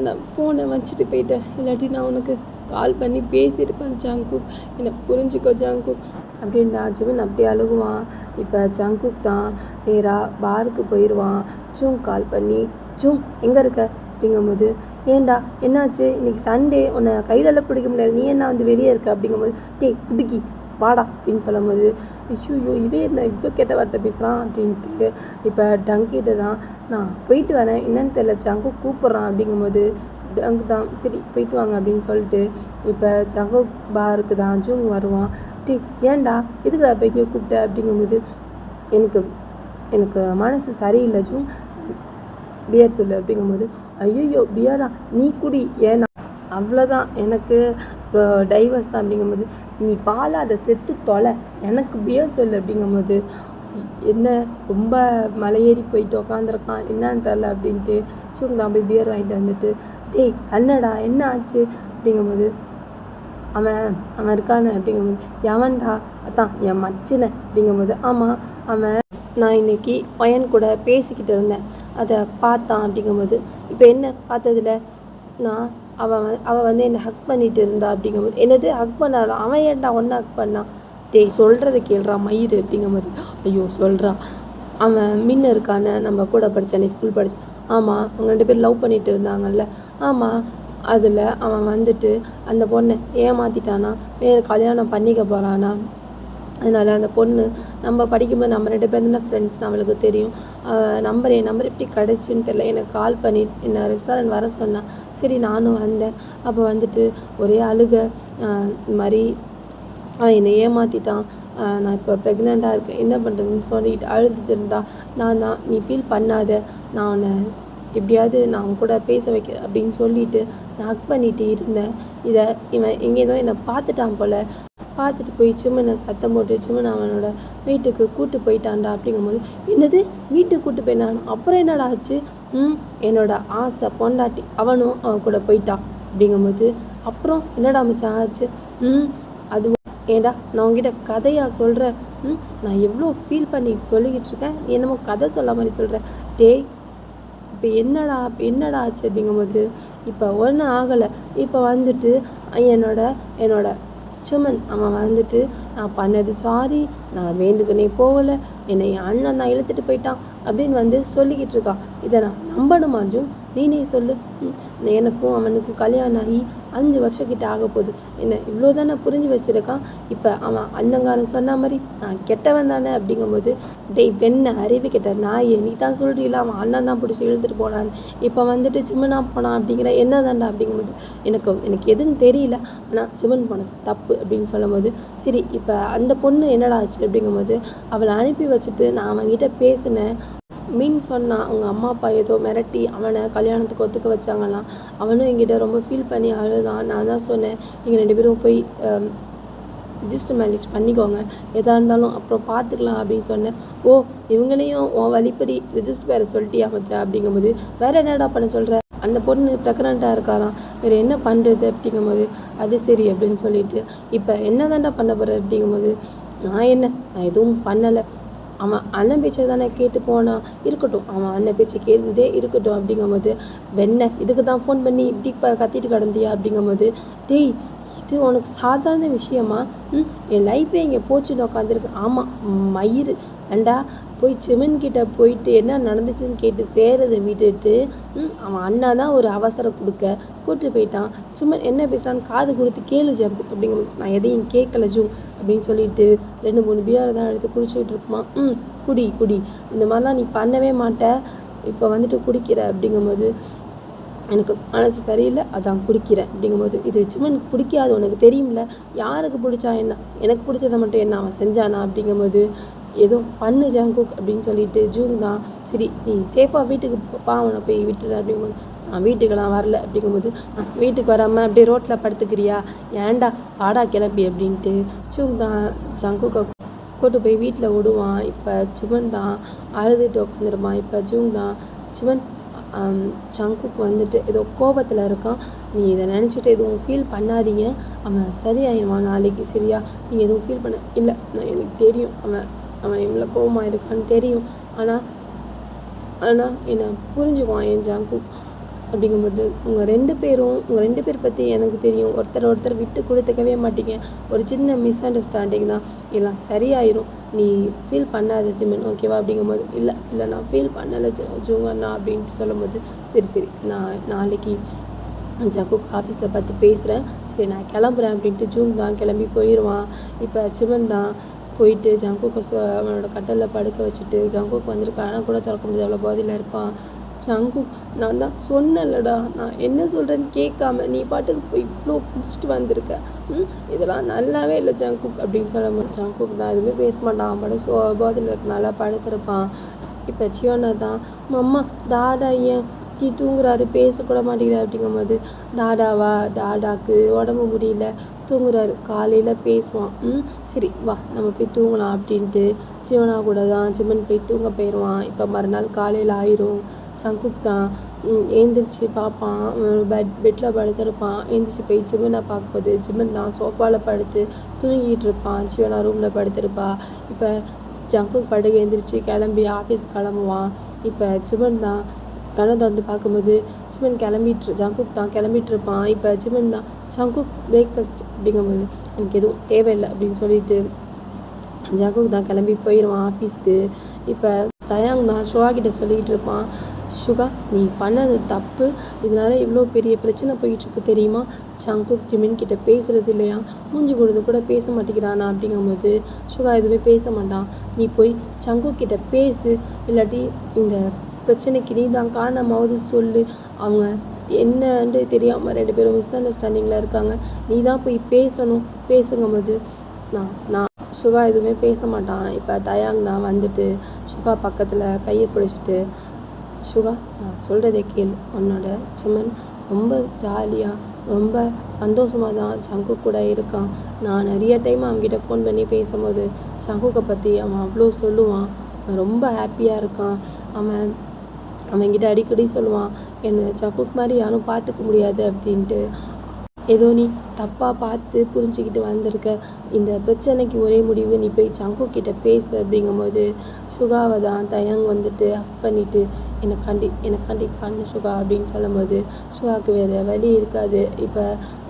நான் ஃபோனை வச்சுட்டு போயிட்டேன், இல்லாட்டி நான் உனக்கு கால் பண்ணி பேசியிருப்பேன் ஜங்குக், என்னை புரிஞ்சுக்கோ ஜங்குக் அப்படின்னு தான் ஜிமன் அப்படி அழுகுவான். இப்போ ஜங்குக் தான் நேராக பாருக்கு போயிடுவான். ஜூங் கால் பண்ணி, ஜூங் எங்கே இருக்க அப்படிங்கும்போது, ஏண்டா என்னாச்சு, இன்றைக்கி சண்டே, உன்னை கையிலெல்லாம் பிடிக்க முடியாது, நீ என்ன வெளியே இருக்க அப்படிங்கும்போது, குதுக்கி வாடா அப்படின்னு சொல்லும்போது, ஐயோ இதே என்ன இவ்வளோ கெட்ட வார்த்தை பேசுகிறான் அப்படின்ட்டு இப்போ டங்கிட்ட தான், நான் போயிட்டு வரேன், என்னன்னு தெரியல ஜங்குக் கூப்பிட்றான் அப்படிங்கும்போது, டங்கு தான் சரி போயிட்டு வாங்க அப்படின்னு சொல்லிட்டு இப்போ ஜங்குக் பாருக்கு தான் ஜூங் வருவான். ஏன்டா எதுக்குடா போய்க்கு கூப்பிட்ட அப்படிங்கும்போது, எனக்கு மனசு சரியில்லை ஜூங், பியர் சொல்லு அப்படிங்கும்போது, ஐயோ பியரா நீ குடி, ஏன்னா அவ்வளோதான் எனக்கு டைவர்ஸ் தான் அப்படிங்கும்போது, நீ பாலை அதை செத்து தொலை, எனக்கு பியர் சொல்லு அப்படிங்கும்போது, என்ன ரொம்ப மலையேறி போயிட்டு உக்காந்துருக்கான், என்னன்னு தெரில அப்படின்ட்டு சூங் தான் போய் பியர் வாங்கிட்டு வந்துட்டு, டேய் என்னடா என்ன ஆச்சு அப்படிங்கும்போது, அவன் இருக்கானே அப்படிங்கும்போது, எவன்டா? அதான் என் மச்சினை அப்படிங்கும்போது, ஆமாம் அவன் நான் இன்னைக்கு பையன் கூட பேசிக்கிட்டு இருந்தேன், அதை பார்த்தான் அப்படிங்கும்போது, இப்போ என்ன பார்த்ததில்ல நான் அவள் வந்து என்னை ஹக் பண்ணிட்டு இருந்தா அப்படிங்கும்போது, என்னது ஹக் பண்ணலாம்? அவன் ஏன்டா ஒன்று ஹக் பண்ணான்? டேய் சொல்கிறத கேள்றா மயிறு அப்படிங்கும்போது, ஐயோ சொல்கிறா, அவன் முன்ன இருக்கானே நம்ம கூட படித்தானே ஸ்கூல் படித்தான், ஆமாம் அவங்க 2 பேர் லவ் பண்ணிட்டு இருந்தாங்கல்ல, ஆமாம் அதில் அவன் வந்துட்டு அந்த பொண்ணை ஏமாற்றிட்டானா, வேறு கல்யாணம் பண்ணிக்க போகிறானா, அதனால் அந்த பொண்ணு நம்ம படிக்கும்போது நம்ம 2 பேர் தானே ஃப்ரெண்ட்ஸ்னு அவளுக்கு தெரியும், என் நம்பர் எப்படி கிடச்சின்னு தெரியல, எனக்கு கால் பண்ணி என்னை ரெஸ்டாரண்ட் வர சொன்னான், சரி நானும் வந்தேன். அப்போ வந்துட்டு ஒரே அழுக, இந்த மாதிரி அவன் என்னை ஏமாற்றிட்டான், நான் இப்போ ப்ரெக்னெண்ட்டாக இருக்கேன், என்ன பண்ணுறதுன்னு சொல்லிட்டு அழுதுட்டு இருந்தா, நான் தான் நீ ஃபீல் பண்ணாத, நான் உன்னை எப்படியாவது நான் அவன் கூட பேச வைக்கிறேன் அப்படின்னு சொல்லிட்டு நான் ஹக் பண்ணிட்டு இருந்தேன். இதை இவன் எங்கேதோ என்னை பார்த்துட்டான் போல், பார்த்துட்டு போய் சிம்மனை சத்தம் போட்டு சிம்மனை அவனோட வீட்டுக்கு கூப்பிட்டு போயிட்டான்டா அப்படிங்கும்போது, என்னது வீட்டுக்கு கூப்பிட்டு போயிட்டான், அப்புறம் என்னடா ஆச்சு? என்னோட ஆசை பொண்டாட்டி அவனும் அவன் கூட போயிட்டான் அப்படிங்கும்போது, அப்புறம் என்னடா மச்சான் ஆச்சு? அது ஏண்டா நான் உங்ககிட்ட கதையாக சொல்கிறேன், நான் எவ்வளோ ஃபீல் பண்ணிட்டு சொல்லிக்கிட்டு இருக்கேன், என்னமோ கதை சொல்ல மாதிரி சொல்கிறேன். டேய் இப்போ என்னடா ஆச்சு அப்படிங்கும்போது, இப்போ ஒன்றும் ஆகலை, இப்போ வந்துட்டு என்னோட சுமன் அவன் வந்துட்டு நான் பண்ணது சாரி, நான் வேண்டுக்குனே போகலை, என்னை என் அண்ணன் தான் இழுத்துட்டு போயிட்டான் அப்படின்னு வந்து சொல்லிக்கிட்டு இருக்கான். இதை நான் நம்பணுமா ஜூம்? நீ சொல்லு. எனக்கும் அவனுக்கும் கல்யாணம் ஆகி 5 வருஷம் கிட்ட ஆக போகுது, என்ன இவ்வளோ தானே புரிஞ்சு வச்சுருக்கான். இப்போ அவன் அண்ணங்காரன் சொன்ன மாதிரி நான் கெட்டவன் தானே அப்படிங்கும்போது, டேய் வெண்ண அறிவு கெட்ட நாயே, நீ தான் சொல்கிறீங்களா அவன் அண்ணன் தான் பிடிச்சி இழுத்துட்டு போனான்னு, இப்போ வந்துட்டு சிம்மனா போனான் அப்படிங்கிற என்ன தாண்டா அப்படிங்கும்போது, எனக்கு எதுன்னு தெரியல, ஆனால் சிம்மன் போனது தப்பு அப்படின்னு சொல்லும் போது, சரி இப்போ அந்த பொண்ணு என்னடா ஆச்சு அப்படிங்கும்போது, அவளை அனுப்பி வச்சுட்டு நான் அவன்கிட்ட பேசினேன், சொன்னான் அவங்க அம்மா அப்பா ஏதோ மிரட்டி அவனை கல்யாணத்துக்கு ஒத்துக்க வச்சாங்களாம், அவனும் என்கிட்ட ரொம்ப ஃபீல் பண்ணி அழுதான். நான் தான் சொன்னேன், நீங்கள் 2 பேரும் போய் ரிஜிஸ்டர் மேரேஜ் பண்ணிக்கோங்க, எதாக இருந்தாலும் அப்புறம் பார்த்துக்கலாம் அப்படின்னு சொன்னேன். ஓ இவங்களையும் உன் வழிப்படி ரிஜிஸ்டர் மேரேஜ் சொல்லிட்டியா மச்சா அப்படிங்கும்போது, வேறு என்னடா பண்ண சொல்கிற, அந்த பொண்ணு ப்ரெக்னெண்ட்டாக இருக்காளாம், வேறு என்ன பண்ணுறது அப்படிங்கும்போது, அது சரி அப்படின்னு சொல்லிட்டு, இப்போ என்ன தாண்டா பண்ண போகிற அப்படிங்கும்போது, நான் எதுவும் பண்ணலை, அவன் அண்ணன் பேச்சை தானே கேட்டு போனான், இருக்கட்டும் அவன் அண்ணன் பேச்சு கேட்டுதே இருக்கட்டும் அப்படிங்கும்போது, இதுக்கு தான் ஃபோன் பண்ணி இப்படி கத்திட்டு கிடந்தியா அப்படிங்கும்போது, டேய் இது உனக்கு சாதாரண விஷயமா, என் லைஃபே இங்கே போச்சுன்னு உட்காந்துருக்கு. ஆமாம் மயிறு ஏண்டா போய் சிமன்கிட்ட போயிட்டு என்ன நடந்துச்சுன்னு கேட்டு சேரதை விட்டுட்டு, அவன் அண்ணா தான் ஒரு அவசரம் கூப்பிட்டு போயிட்டான், சிமன் என்ன பேசுகிறான்னு காது கொடுத்து கேளு ஜங்கு அப்படிங்கும்போது, நான் எதையும் கேட்கல ஜூ அப்படின்னு சொல்லிட்டு 2-3 பியரை தான் எடுத்து குடிச்சிக்கிட்டு இருக்குமா, குடி இந்த மாதிரிலாம் நீ பண்ணவே மாட்ட, இப்போ வந்துட்டு குடிக்கிற அப்படிங்கும்போது, எனக்கு மனசு சரியில்லை அதான் குடிக்கிறேன் அப்படிங்கும்போது, இது சிம்மனுக்கு பிடிக்காது உனக்கு தெரியும்ல, யாருக்கு பிடிச்சா என்ன, எனக்கு பிடிச்சதை மட்டும் என்ன அவன் செஞ்சானா அப்படிங்கும்போது, ஏதோ பண்ணு ஜங்குக் அப்படின்னு சொல்லிட்டு ஜூன் தான் சரி நீ சேஃபாக வீட்டுக்கு பா அவனை போய் விட்டுற அப்படிங்கும்போது, நான் வீட்டுக்கெல்லாம் வரல அப்படிங்கும்போது, வீட்டுக்கு வராமல் அப்படியே ரோட்டில் படுத்துக்கிறியா, ஏன்டா வாடா கிளம்பி அப்படின்ட்டு ஜூன் தான் ஜங்குக்கை கூட்டு போய் வீட்டில் விடுவான். இப்போ சிவன் தான் அழுதுட்டு உட்காந்துருப்பான். இப்போ ஜூங் தான் சிவன் ஜங்குக்கு வந்துட்டு ஏதோ கோபத்தில் இருக்கான், நீ இதை நினச்சிட்டு எதுவும் ஃபீல் பண்ணாதீங்க, அவன் சரியாயிடுவான் நாளைக்கு, சரியா நீங்கள் எதுவும் ஃபீல் பண்ண இல்லை, நான் எனக்கு தெரியும் அவன் இவ்வளோ கோபமாக இருக்கான்னு தெரியும், ஆனால் என்னை புரிஞ்சுக்குவான் என் ஜங்கு அப்படிங்கும்போது, உங்கள் 2 பேர் பற்றி எனக்கு தெரியும், ஒருத்தர் விட்டு கொடுத்துக்கவே மாட்டீங்க, ஒரு சின்ன மிஸ் அண்டர்ஸ்டாண்டிங் தான், எல்லாம் சரியாயிரும், நீ ஃபீல் பண்ணாத ஜிமின் ஓகேவா அப்படிங்கும்போது, இல்லை நான் ஃபீல் பண்ணலை ஜூங்கண்ணா அப்படின்ட்டு சொல்லும்போது, சரி நான் நாளைக்கு ஜங்குக் ஆஃபீஸில் பார்த்து பேசுகிறேன், சரி நான் கிளம்புறேன் அப்படின்ட்டு ஜூங் தான் கிளம்பி போயிடுவான். இப்போ சிவன் தான் போயிட்டு ஜங்குக்கை அவனோட கட்டலில் படுக்க வச்சுட்டு, ஜங்குக் வந்துட்டு கண்ணை கூட திறக்க முடியாது அவ்வளோ போதையில் இருப்பான். ஜங்குக் நான் தான் சொன்னேன்லடா, நான் என்ன சொல்கிறேன்னு கேட்காம நீ பாட்டுக்கு போய் இவ்வளோ குடிச்சிட்டு வந்திருக்க, இதெல்லாம் நல்லாவே இல்லை ஜங்குக் அப்படின்னு சொல்லும்போது, ஜங்குக் தான் எதுவுமே பேச மாட்டான், அவன் போதையில் இருக்கனால படுத்திருப்பான். இப்போ சியோனா தான் மம்மா தாடா ஏன் தூங்குறாரு, பேசக்கூட மாட்டேங்கிறாரு. அப்படிங்கும்போது டாடாவா, டாடாக்கு உடம்பு முடியல, தூங்குறாரு, காலையில் பேசுவான். சரி வா நம்ம போய் தூங்கலாம் அப்படின்ட்டு சிவனா கூட தான் சிமன் போய் தூங்க போயிடுவான். இப்போ மறுநாள் காலையில் ஆயிரும். ஜங்குக் தான் எழுந்திரிச்சு பார்ப்பான், பெட்டில் படுத்திருப்பான். எழுந்திரிச்சு போய் சிமனை பார்க்கும்போது சிமன் தான் சோஃபாவில் படுத்து தூங்கிட்டு இருப்பான். சிவனா ரூமில் படுத்திருப்பா. இப்போ ஜங்குக் படுக்க எழுந்திரிச்சு கிளம்பி ஆஃபீஸ் கிளம்புவான். இப்போ சிமன் தான் கண்ணை திறந்து பார்க்கும்போது ஜங்குக் தான் கிளம்பிட்டு இருப்பான். இப்போ சிமன் தான் ஜங்குக் பிரேக்ஃபாஸ்ட் அப்படிங்கும்போது எனக்கு எதுவும் தேவையில்லை அப்படின்னு சொல்லிட்டு ஜங்குக் தான் கிளம்பி போயிடுவான் ஆஃபீஸ்க்கு. இப்போ தயாங் தான் சுகா கிட்ட சொல்லிக்கிட்டு இருப்பான், சுகா நீ பண்ணது தப்பு, இதனால இவ்வளோ பெரிய பிரச்சனை போயிட்டுருக்கு தெரியுமா? ஜங்குக் ஜிமின் கிட்ட பேசுறது இல்லையா, மூஞ்சி கொடுத்து கூட பேச மாட்டேங்கிறானா அப்படிங்கும்போது சுகா எதுவுமே பேச மாட்டான். நீ போய் ஜங்குக் கிட்ட பேசு, இல்லாட்டி இந்த பிரச்சனைக்கு நீ தான் காரணமாவது சொல்லு. அவங்க என்னன்னு தெரியாமல் 2 பேரும் மிஸ் அண்டர்ஸ்டாண்டிங்கில் இருக்காங்க, நீ தான் போய் பேசுங்கும்போது நான் சுகா எதுவுமே பேச மாட்டான். இப்போ தயாங் தான் வந்துட்டு சுகா பக்கத்தில் கையை பிடிச்சிட்டு, சுகா நான் சொல்கிறதே கேள், உன்னோட சிமன் ரொம்ப ஜாலியாக ரொம்ப சந்தோஷமாக தான் ஜங்குக் கூட இருக்கான். நான் நிறைய டைம் அவன்கிட்ட ஃபோன் பண்ணி பேசும்போது ஜங்குக்கை பற்றி அவன் அவ்வளோ சொல்லுவான், ரொம்ப ஹாப்பியாக இருக்கான். அவன்கிட்ட அடிக்கடி சொல்லுவான், என்னை ஜங்குக் மாதிரி யாரும் பார்த்துக்க முடியாது அப்படின்ட்டு. ஏதோ நீ தப்பாக பார்த்து புரிஞ்சுக்கிட்டு வந்திருக்க, இந்த பிரச்சனைக்கு ஒரே முடிவு நீ போய் ஜங்குக் கிட்ட பேசு அப்படிங்கும்போது சுகாவை தான் தயாங் வந்துட்டு ஹக் பண்ணிவிட்டு என்னை கண்டி பண்ணு சுகா அப்படின்னு சொல்லும்போது சுகாவுக்கு வேறு வழி இருக்காது. இப்போ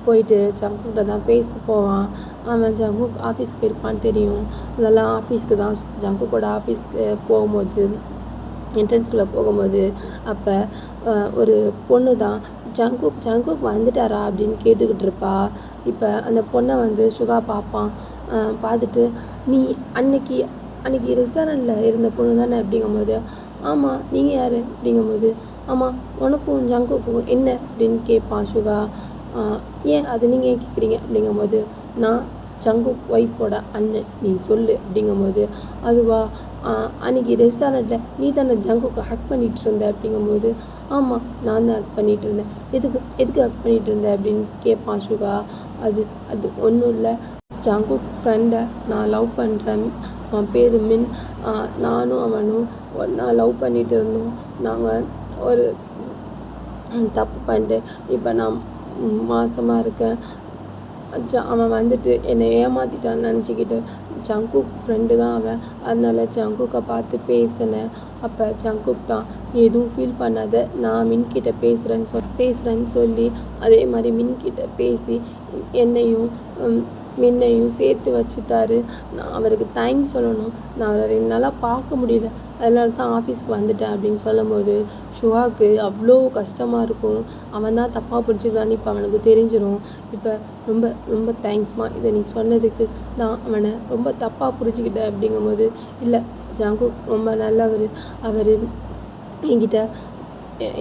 போயிட்டு ஜங்குக்கிட்ட தான் பேச போவான். அவன் ஜங்குக் ஆஃபீஸ்க்கு போயிருப்பான்னு தெரியும். அதெல்லாம் ஆஃபீஸ்க்கு தான் ஜங்குக்கோட ஆஃபீஸ்க்கு போகும்போது என்ட்ரன்ஸ்குள்ளே போகும்போது அப்போ ஒரு பொண்ணு தான் ஜங்குக் வந்துட்டாரா அப்படின்னு கேட்டுக்கிட்டு இருப்பா. இப்போ அந்த பொண்ணை வந்து சுகா பார்ப்பான். பார்த்துட்டு நீ அன்னைக்கு ரெஸ்டாரண்ட்டில் இருந்த பொண்ணு தானே அப்படிங்கும்போது ஆமாம் நீங்கள் யார் அப்படிங்கும்போது ஆமாம் உனக்கும் ஜங்குக்கும் என்ன அப்படின்னு கேட்பான் சுகா. ஏன் அது நீங்கள் ஏன் கேட்குறீங்க அப்படிங்கும்போது நான் ஜங்குக் ஒய்ஃபோட அண்ணன், நீ சொல்லு அப்படிங்கும்போது அதுவா அன்றைக்கி ரெஸ்டாரண்ட்டில் நீ தானே ஜங்குக்கு ஹக் பண்ணிகிட்டு இருந்த அப்படிங்கும்போது ஆமாம் நான் தான் ஹக் பண்ணிகிட்டு இருந்தேன், எதுக்கு ஹக் பண்ணிகிட்டு இருந்தேன் அப்படின்னு கேட்பான் சுகா. அது ஒன்றும் இல்லை, ஜங்குக் ஃப்ரெண்டை நான் லவ் பண்ணுறேன், அவன் பேர் மின், நானும் அவனும் ஒன்றா லவ் பண்ணிகிட்டு இருந்தோம். நாங்கள் ஒரு தப்பு பண்ணிட்டு இப்போ நான் மாசமாக இருக்கேன். அவன் வந்துட்டு என்னை ஏமாற்றிட்டான்னு நினச்சிக்கிட்டு ஜங்குக் ஃப்ரெண்டு தான் அவன், அதனால ஜங்குக்கை பார்த்து பேசினேன். அப்போ ஜங்குக் தான் எதுவும் ஃபீல் பண்ணாத, நான் மின்கிட்ட பேசுகிறேன்னு சொல்லி அதே மாதிரி மின்கிட்ட பேசி என்னையும் மின்னையும் சேர்த்து வச்சுட்டாரு. நான் அவருக்கு தேங்க்ஸ் சொல்லணும், நான் அவரை 2 நாளாக பார்க்க முடியல, அதனால தான் ஆஃபீஸ்க்கு வந்துட்டேன் அப்படின்னு சொல்லும்போது சுகாவுக்கு அவ்வளோ கஷ்டமாக இருக்கும். அவன் தான் தப்பாக பிடிச்சிக்கிறான்னு இப்போ அவனுக்கு தெரிஞ்சிடும். இப்போ ரொம்ப ரொம்ப தேங்க்ஸ்மா, இதை நீ சொன்னதுக்கு நான் அவனை ரொம்ப தப்பாக பிடிச்சிக்கிட்டேன் அப்படிங்கும்போது இல்லை ஜங்குக் ரொம்ப நல்லவர், அவர் என்கிட்ட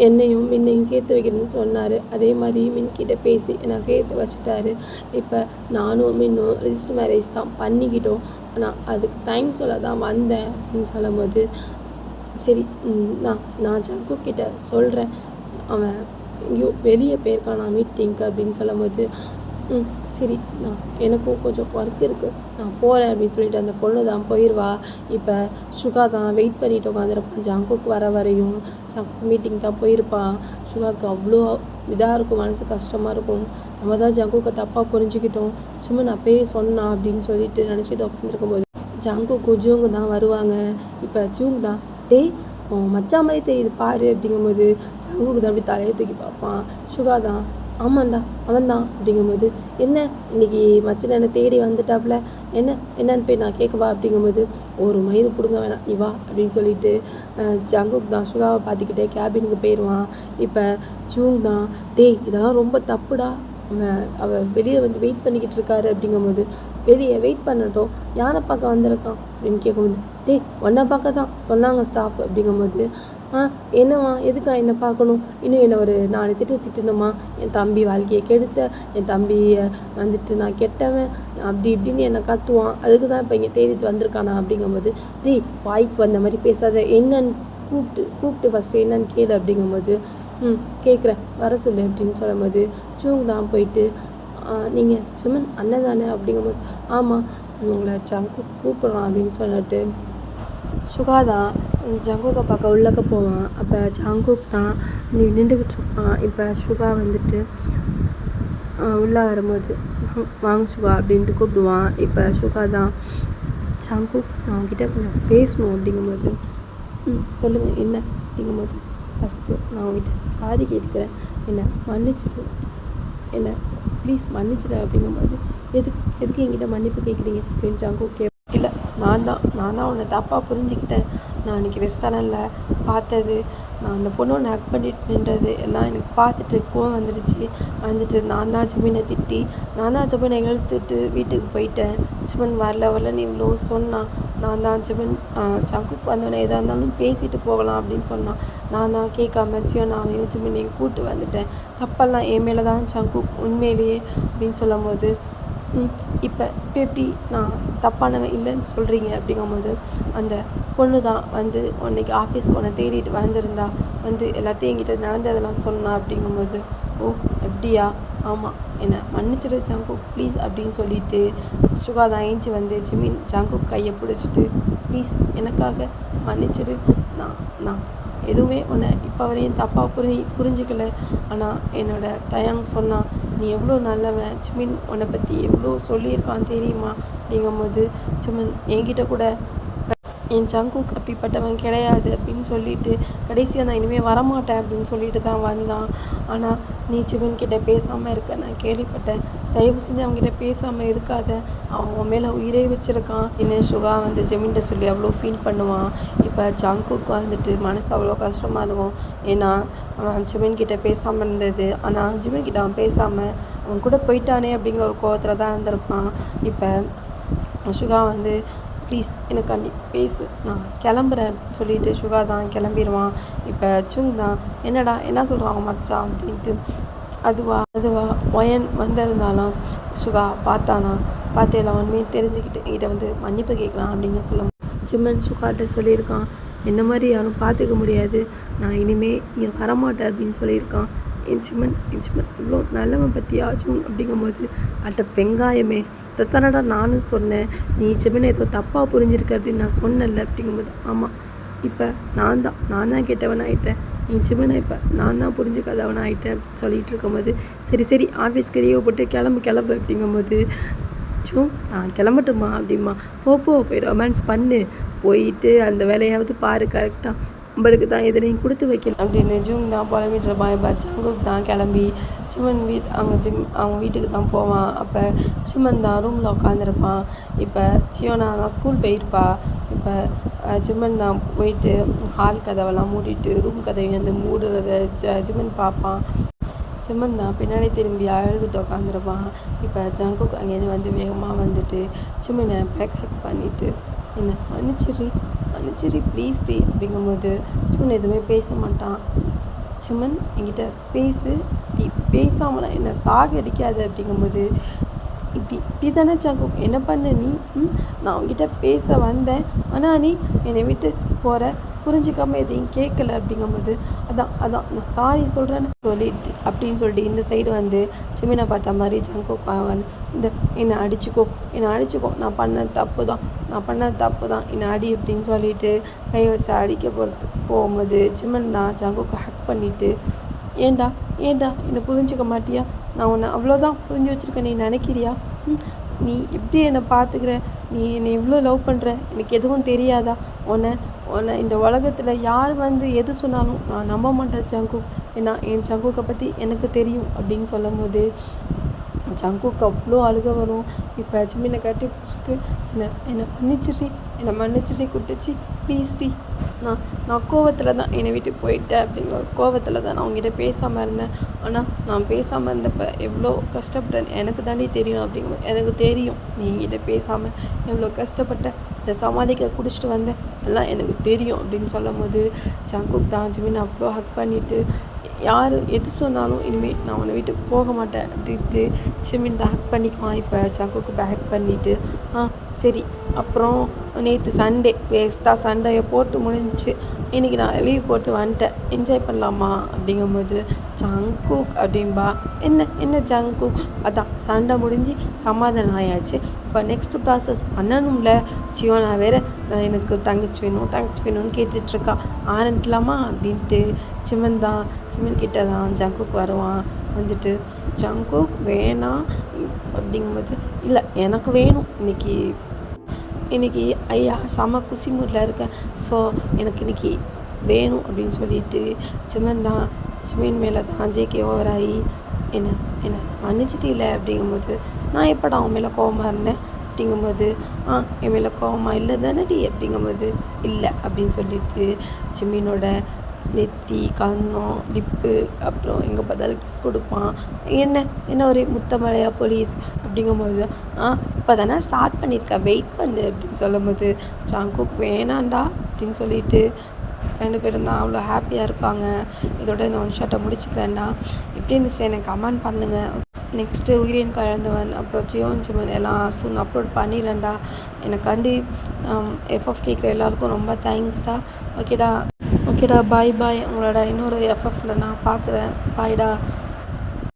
என்னையும் மின்னையும் சேர்த்து வைக்கிறேன்னு சொன்னார், அதே மாதிரி மின்கிட்ட பேசி என்னை சேர்த்து வச்சுட்டாரு. இப்போ நானும் மின்னும் ரெஜிஸ்டர் மேரேஜ் தான் பண்ணிக்கிட்டோம், நான் அதுக்கு தேங்க்ஸ் சொல்ல தான் வந்தேன் அப்படின்னு சொல்லும்போது சரி நான் ஜங்குக் கிட்ட சொல்கிறேன், அவன் எங்கேயோ வெளியே போயிருக்கான் நான் மீட்டிங்க்கு அப்படின்னு சொல்லும்போது சரி எனக்கும் கொஞ்சம் ஒர்க் இருக்குது நான் போகிறேன் அப்படின்னு சொல்லிட்டு அந்த பொண்ணு தான் போயிடுவா. இப்போ சுகா தான் வெயிட் பண்ணிட்டு உட்காந்துருப்பான் ஜங்குக் வர வரையும். ஜங்குக் மீட்டிங் தான் போயிருப்பான். சுகாவுக்கு அவ்வளோ இதாக இருக்கும், மனசு கஷ்டமாக இருக்கும், நம்ம தான் ஜங்குக்கை தப்பாக புரிஞ்சுக்கிட்டோம், சும்மா நான் அப்பயே சொன்னான் அப்படின்னு சொல்லிட்டு நினச்சிட்டு உட்காந்துருக்கும் போது ஜங்குக்கும் ஜூங்கு தான் வருவாங்க. இப்போ ஜூங் தான் டேய் மச்சா மாதிரி தெரியுது பாரு அப்படிங்கும்போது ஜங்குக்கு தான் அப்படி தலையை தூக்கி பார்ப்பான். சுகா தான் ஆமாண்டா அவன் தான் அப்படிங்கும்போது என்ன இன்றைக்கி மச்சனை என்னை தேடி வந்துட்டாப்புல, என்னன்னு போய் நான் கேட்கவா அப்படிங்கும்போது ஒரு மயிறு பிடுங்க வேணாம் நீ வா அப்படின்னு சொல்லிட்டு ஜங்குக் தான் சுகாவை பார்த்துக்கிட்டே கேபினுக்கு போயிடுவான். இப்போ ஜூங் தான் டேய் இதெல்லாம் ரொம்ப தப்புடா, அவன் வெளியே வந்து வெயிட் பண்ணிக்கிட்டு இருக்காரு அப்படிங்கும்போது வெளியே வெயிட் பண்ணட்டும், யாரை பார்க்க வந்திருக்கான் அப்படின்னு கேட்கும்போது டேய் ஒன்றை பார்க்க தான் சொன்னாங்க ஸ்டாஃப் அப்படிங்கும்போது என்னம்மா எதுக்கா என்னை பார்க்கணும், இன்னும் என்னை ஒரு 4 திட்டணுமா, என் தம்பி வாழ்க்கையை கெடுத்த, என் தம்பியை வந்துட்டு நான் கெட்டவன் அப்படி இப்படின்னு என்னை கத்துவான், அதுக்கு தான் இப்போ இங்கே தேடிட்டு வந்திருக்கானா அப்படிங்கும்போது டேய் வாய்க்கு வந்த மாதிரி பேசாத, என்னன்னு கூப்பிட்டு ஃபஸ்ட்டு என்னன்னு கேளு அப்படிங்கும்போது கேட்குறேன் வர சொல்லு அப்படின்னு சொல்லும்போது ஜூங் தான் போயிட்டு நீங்கள் சிமன் அண்ணன் தானே அப்படிங்கும்போது ஆமாம் உங்களை ஜங்குக் கூப்பிட்றான் அப்படின்னு சொல்லிட்டு சுகா தான் ஜங்குக்கை பார்க்க உள்ளக்க போவான். அப்போ ஜங்குக் தான் நின்றுக்கிட்டு இருப்பான். இப்போ சுகா வந்துட்டு உள்ளே வரும்போது வாங்க சுகா அப்படின்ட்டு கூப்பிடுவான். இப்போ சுகா தான் ஜங்குக் நான் உங்ககிட்ட கொஞ்சம் பேசணும் அப்படிங்கும்போது சொல்லுங்கள் என்ன அப்படிங்கும்போது ஃபஸ்ட்டு நான் உங்ககிட்ட சாரி கேட்குறேன், என்னை மன்னிச்சிடு, என்னை ப்ளீஸ் மன்னிச்சிடு அப்படிங்கும்போது எதுக்கு என்கிட்ட மன்னிப்பு கேட்குறீங்க அப்படின்னு ஜங்குக் இல்லை நான் தான் உன்னை தப்பாக புரிஞ்சுக்கிட்டேன். நான் அன்றைக்கி ரெஸ்டாரண்ட்டில் பார்த்தது, நான் அந்த பொண்ணு ஒன்று ஆக்ட் பண்ணிட்டு நின்றது எல்லாம் எனக்கு பார்த்துட்டு கோவம் வந்துட்டு நான் தான் ஜிமினை திட்டி நான் தான் ஜிமினை இழுத்துட்டு வீட்டுக்கு போயிட்டேன். ஜிமன் வரல நீ இவ்வளோ சொன்னான். நான் தான் ஜிமன் ஜங்குக் வந்தோடனே எதாக இருந்தாலும் பேசிட்டு போகலாம் அப்படின்னு சொன்னான். நான் தான் கேட்காம சியோனாவையும் ஜிமினையும் கூப்பிட்டு வந்துட்டேன். தப்பெல்லாம் என் மேலே தான் ஜங்குக் உண்மையிலேயே அப்படின்னு சொல்லும்போது இப்போ எப்படி நான் தப்பானவன் இல்லைன்னு சொல்கிறீங்க அப்படிங்கும்போது அந்த பொண்ணு தான் வந்து உன்னைக்கு ஆஃபீஸ்க்கு உன்னை தேடிட்டு வந்திருந்தா வந்து எல்லாத்தையும் என்கிட்ட நடந்ததெல்லாம் சொன்னா அப்படிங்கும்போது ஓ அப்படியா ஆமாம் என்னை மன்னிச்சிடு ஜங்குக் ப்ளீஸ் அப்படின்னு சொல்லிட்டு சுகா தான் ஏஞ்சி வந்து ஜிமின் ஜங்குக் கையை பிடிச்சிட்டு ப்ளீஸ் எனக்காக மன்னிச்சிடு, நான் எதுவுமே உன்னை இப்போ வரையும் தப்பாக புரிஞ்சிக்கல. ஆனால் என்னோட தயாங் சொன்னான் நீ எவ்வளோ நல்லவன், ஜிமின் உன்னை பற்றி எவ்வளோ சொல்லியிருக்கான் தெரியுமா அப்படிங்கும்போது ஜிமின் என்கிட்ட கூட என் ஜங்குக் அப்படிப்பட்டவன் கிடையாது அப்படின்னு சொல்லிட்டு கடைசியாக நான் இனிமேல் வரமாட்டேன் அப்படின்னு சொல்லிட்டு தான் வந்தான். ஆனால் நீ ஜிமின் கிட்டே பேசாமல் இருக்க நான் கேள்விப்பட்டேன். தயவு செஞ்சு அவங்ககிட்ட பேசாமல் இருக்காத, அவன் மேலே உயிரே வச்சுருக்கான். இன்னும் சுகா வந்து ஜிமின்கிட்ட சொல்லி அவ்வளோ ஃபீல் பண்ணுவான். இப்போ ஜங்குக்கு வந்துட்டு மனசு அவ்வளோ கஷ்டமாக இருக்கும். ஏன்னா அவன் ஜிமின் கிட்டே பேசாமல் இருந்தது, ஆனால் ஜிமின் கிட்ட அவன் பேசாமல் அவன் கூட போயிட்டானே அப்படிங்கிற ஒரு கோவத்தில் தான் இருந்திருப்பான். இப்போ சுகா வந்து ப்ளீஸ் எனக்காண்டி பேசு, நான் கிளம்புறேன் சொல்லிட்டு சுகா தான் கிளம்பிடுவான். இப்போ ஜுங் தான் என்னடா என்ன சொல்கிறான் மச்சான் அப்படின்ட்டு அதுவா ஒயன் வந்திருந்தாலும் சுகா பார்த்து எல்லாம் உண்மையை தெரிஞ்சுக்கிட்டு என்கிட்ட வந்து மன்னிப்பு கேட்கலாம் அப்படின்னு சொல்ல ஜிம்மன் சுகாட்ட சொல்லியிருக்கான். என்ன மாதிரி யாரும் பார்த்துக்க முடியாது, நான் இனிமேல் இங்கே வரமாட்டேன் அப்படின்னு சொல்லியிருக்கான். என் ஜிம்மன் இவ்வளோ நல்லவன் பற்றியா ஜூங் அப்படிங்கும்போது அட்ட வெங்காயமே இதைத்தானடா நானும் சொன்னேன், நீ ஜிமினை ஏதோ தப்பாக புரிஞ்சிருக்க அப்படின்னு நான் சொன்னேன்ல அப்படிங்கும்போது ஆமாம் இப்போ நான் தான் கெட்டவனாயிட்டேன், நீ ஜிமினை இப்போ நான் தான் புரிஞ்சுக்காதவனாயிட்டேன் அப்படின்னு சொல்லிகிட்டு இருக்கும்போது சரி ஆஃபீஸ்க்கு லீவ் போட்டு கிளம்பு அப்படிங்கும்போது நான் கிளம்பட்டுமா அப்படிமா போய் ரொமான்ஸ் பண்ணு, போயிட்டு அந்த வேலையாவது பாரு, கரெக்டாக உங்களுக்கு தான் எதிரையும் கொடுத்து வைக்கணும் அப்படின்னு ஜூங் தான் புலம்பிட்டு இருப்பான். இப்போ ஜங்குக் தான் கிளம்பி சிமன் அவங்க வீட்டுக்கு தான் போவான். அப்போ சிமன் தான் ரூமில் உட்காந்துருப்பான். இப்போ சியோனா தான் ஸ்கூல் போயிருப்பா. இப்போ சிமன் தான் போயிட்டு ஹால் கதவெல்லாம் மூடிட்டு ரூம் கதவை வந்து மூடுறத சிமன் பார்ப்பான். சிமன் தான் பின்னாடி திரும்பி அழுதுட்டு உட்காந்துருப்பான். இப்போ ஜங்குக் அங்கேருந்து வந்து வேகமாக வந்துட்டு சிமனை பேக் ஹேக் பண்ணிவிட்டு என்ன மன்னிச்சிரி ப்ளீஸ் அப்படிங்கும்போது சிமன் எதுவுமே பேச மாட்டான். சிமன் என்கிட்ட பேசாமல் என்னை சாகடிக்காது அப்படிங்கும்போது இப்படி தானே ஜங்குக் என்ன பண்ண நீ, நான் உங்ககிட்ட பேச வந்தேன் ஆனால் நீ என்னை விட்டு போகிற, புரிஞ்சிக்காமல் எதையும் கேட்கல அப்படிங்கும்போது அதான் நான் சாரி சொல்கிறேன்னு சொல்லிட்டு அப்படின்னு சொல்லிட்டு இந்த சைடு வந்து சிமினை பார்த்த மாதிரி ஜங்குக் இந்த என்னை அடிச்சுக்கோ நான் பண்ண தப்பு தான் என்னை அடி அப்படின்னு சொல்லிட்டு கை வச்சு அடிக்க போகும்போது சிமன் தான் ஜங்குக்கு ஹக் பண்ணிவிட்டு ஏண்டா என்னை புரிஞ்சிக்க மாட்டியா, நான் உன்னை அவ்வளோதான் புரிஞ்சு வச்சுருக்கேன், நீ நினைக்கிறியா, நீ எப்படி என்னை பார்த்துக்கிற, நீ என்னை எவ்வளோ லவ் பண்ணுற, எனக்கு எதுவும் தெரியாதா, உன்னை இந்த உலகத்தில் யார் வந்து எது சொன்னாலும் நான் நம்ப மாட்டேன் ஜங்குக், ஏன்னா என் ஜங்குக்கை பற்றி எனக்கு தெரியும் அப்படின்னு சொல்லும் போது ஜங்குக்கு அவ்வளோ அழுக வரும். இப்போ ஜிமினை கட்டி பிடிச்சிட்டு என்னை மன்னிச்சிரி குட்டிச்சு ப்ளீஸ் நான் கோவத்தில் தான் என்னை வீட்டுக்கு போயிட்டேன் அப்படிங்கிற கோவத்தில் தான் நான் அவங்ககிட்ட பேசாமல் இருந்தேன். ஆனால் நான் பேசாமல் இருந்தப்போ எவ்வளோ கஷ்டப்பட்டேன் எனக்கு தாண்டி தெரியும் அப்படிங்கும்போது எனக்கு தெரியும் நீ என்கிட்ட பேசாமல் எவ்வளோ கஷ்டப்பட்ட, இதை சமாளிக்க குடிச்சிட்டு வந்தேன் எல்லாம் எனக்கு தெரியும் அப்படின்னு சொல்லும் போது ஜங்குக் தான் ஜிமினை அவ்வளோ ஹக் பண்ணிவிட்டு யார் எது சொன்னாலும் இனிமேல் நான் உன்னை வீட்டுக்கு போக மாட்டேன் அப்படின்ட்டு ஜிமின் தான் ஹக் பண்ணிக்குவான். இப்போ ஜங்குக்கு பேக் பண்ணிவிட்டு சரி அப்புறம் நேற்று சண்டே வேஸ்ட்டாக சண்டையை போட்டு முடிஞ்சிச்சு, இன்றைக்கி நான் லீவ் போட்டு வந்துட்டேன், என்ஜாய் பண்ணலாமா அப்படிங்கும்போது ஜங்குக் அப்படின்பா. என்ன ஜங்குக்? அதான் சண்டை முடிஞ்சு சமாதானம் ஆயாச்சு, இப்போ நெக்ஸ்ட் ப்ராசஸ் பண்ணணும்ல. ஜியோனா வேறு எனக்கு தங்கச்சி வேணும்னு கேட்டுட்ருக்கா. ஆரம்பிக்கலாமா அப்படின்ட்டு சிமன் கிட்ட தான் ஜங்குக் வருவான். வந்துட்டு ஜங்குக் வேணாம் அப்படிங்கும்போது, இல்லை எனக்கு வேணும் இன்னைக்கு ஐயா செம குசி மூடில் இருக்கேன், ஸோ எனக்கு இன்னைக்கு வேணும் அப்படின்னு சொல்லிட்டு சிமன் மேலே தான் ஜேகே ஓவராகி என்ன மன்னிச்சிட்டு இல்லை அப்படிங்கும்போது, நான் எப்படா அவன் மேலே கோவமாக இருந்தேன் அப்படிங்கும்போது, என் மேலே கோவமாக இல்லை தானடி அப்படிங்கும்போது, இல்லை அப்படின்னு சொல்லிட்டு சிம்மினோட நெத்தி, கன்னம், லிப்பு, அப்புறம் எங்கே பார்த்தாலும் கிஸ் கொடுப்பான். என்ன ஒரே முத்தமழையா பொழியுது அப்படிங்கும்போது, இப்போ தானே ஸ்டார்ட் பண்ணியிருக்கேன், வெயிட் பண்ணு அப்படின்னு சொல்லும்போது, ஜங்குக் வேணாண்டா அப்படின்னு சொல்லிட்டு 2 பேரும் தான் அவ்வளோ ஹாப்பியாக இருப்பாங்க. இதோட இந்த ஒன் ஷாட்டை முடிச்சுக்கிறேன்டா. எப்படி இருந்துச்சு எனக்கு கமெண்ட் பண்ணுங்கள். நெக்ஸ்ட்டு உயிரின் கலந்தவன், அப்புறம் ஜியோன் சிமன் எல்லாம் சூன் அப்லோட் பண்ணிடுறேன்டா. எனக்காண்டி எஃப்எஃப் கேட்குற எல்லாருக்கும் ரொம்ப தேங்க்ஸ்டா. ஓகேடா பாய். உங்களோட இன்னொரு எஃப்எஃப்ல நான் பார்க்குறேன். பாய்டா.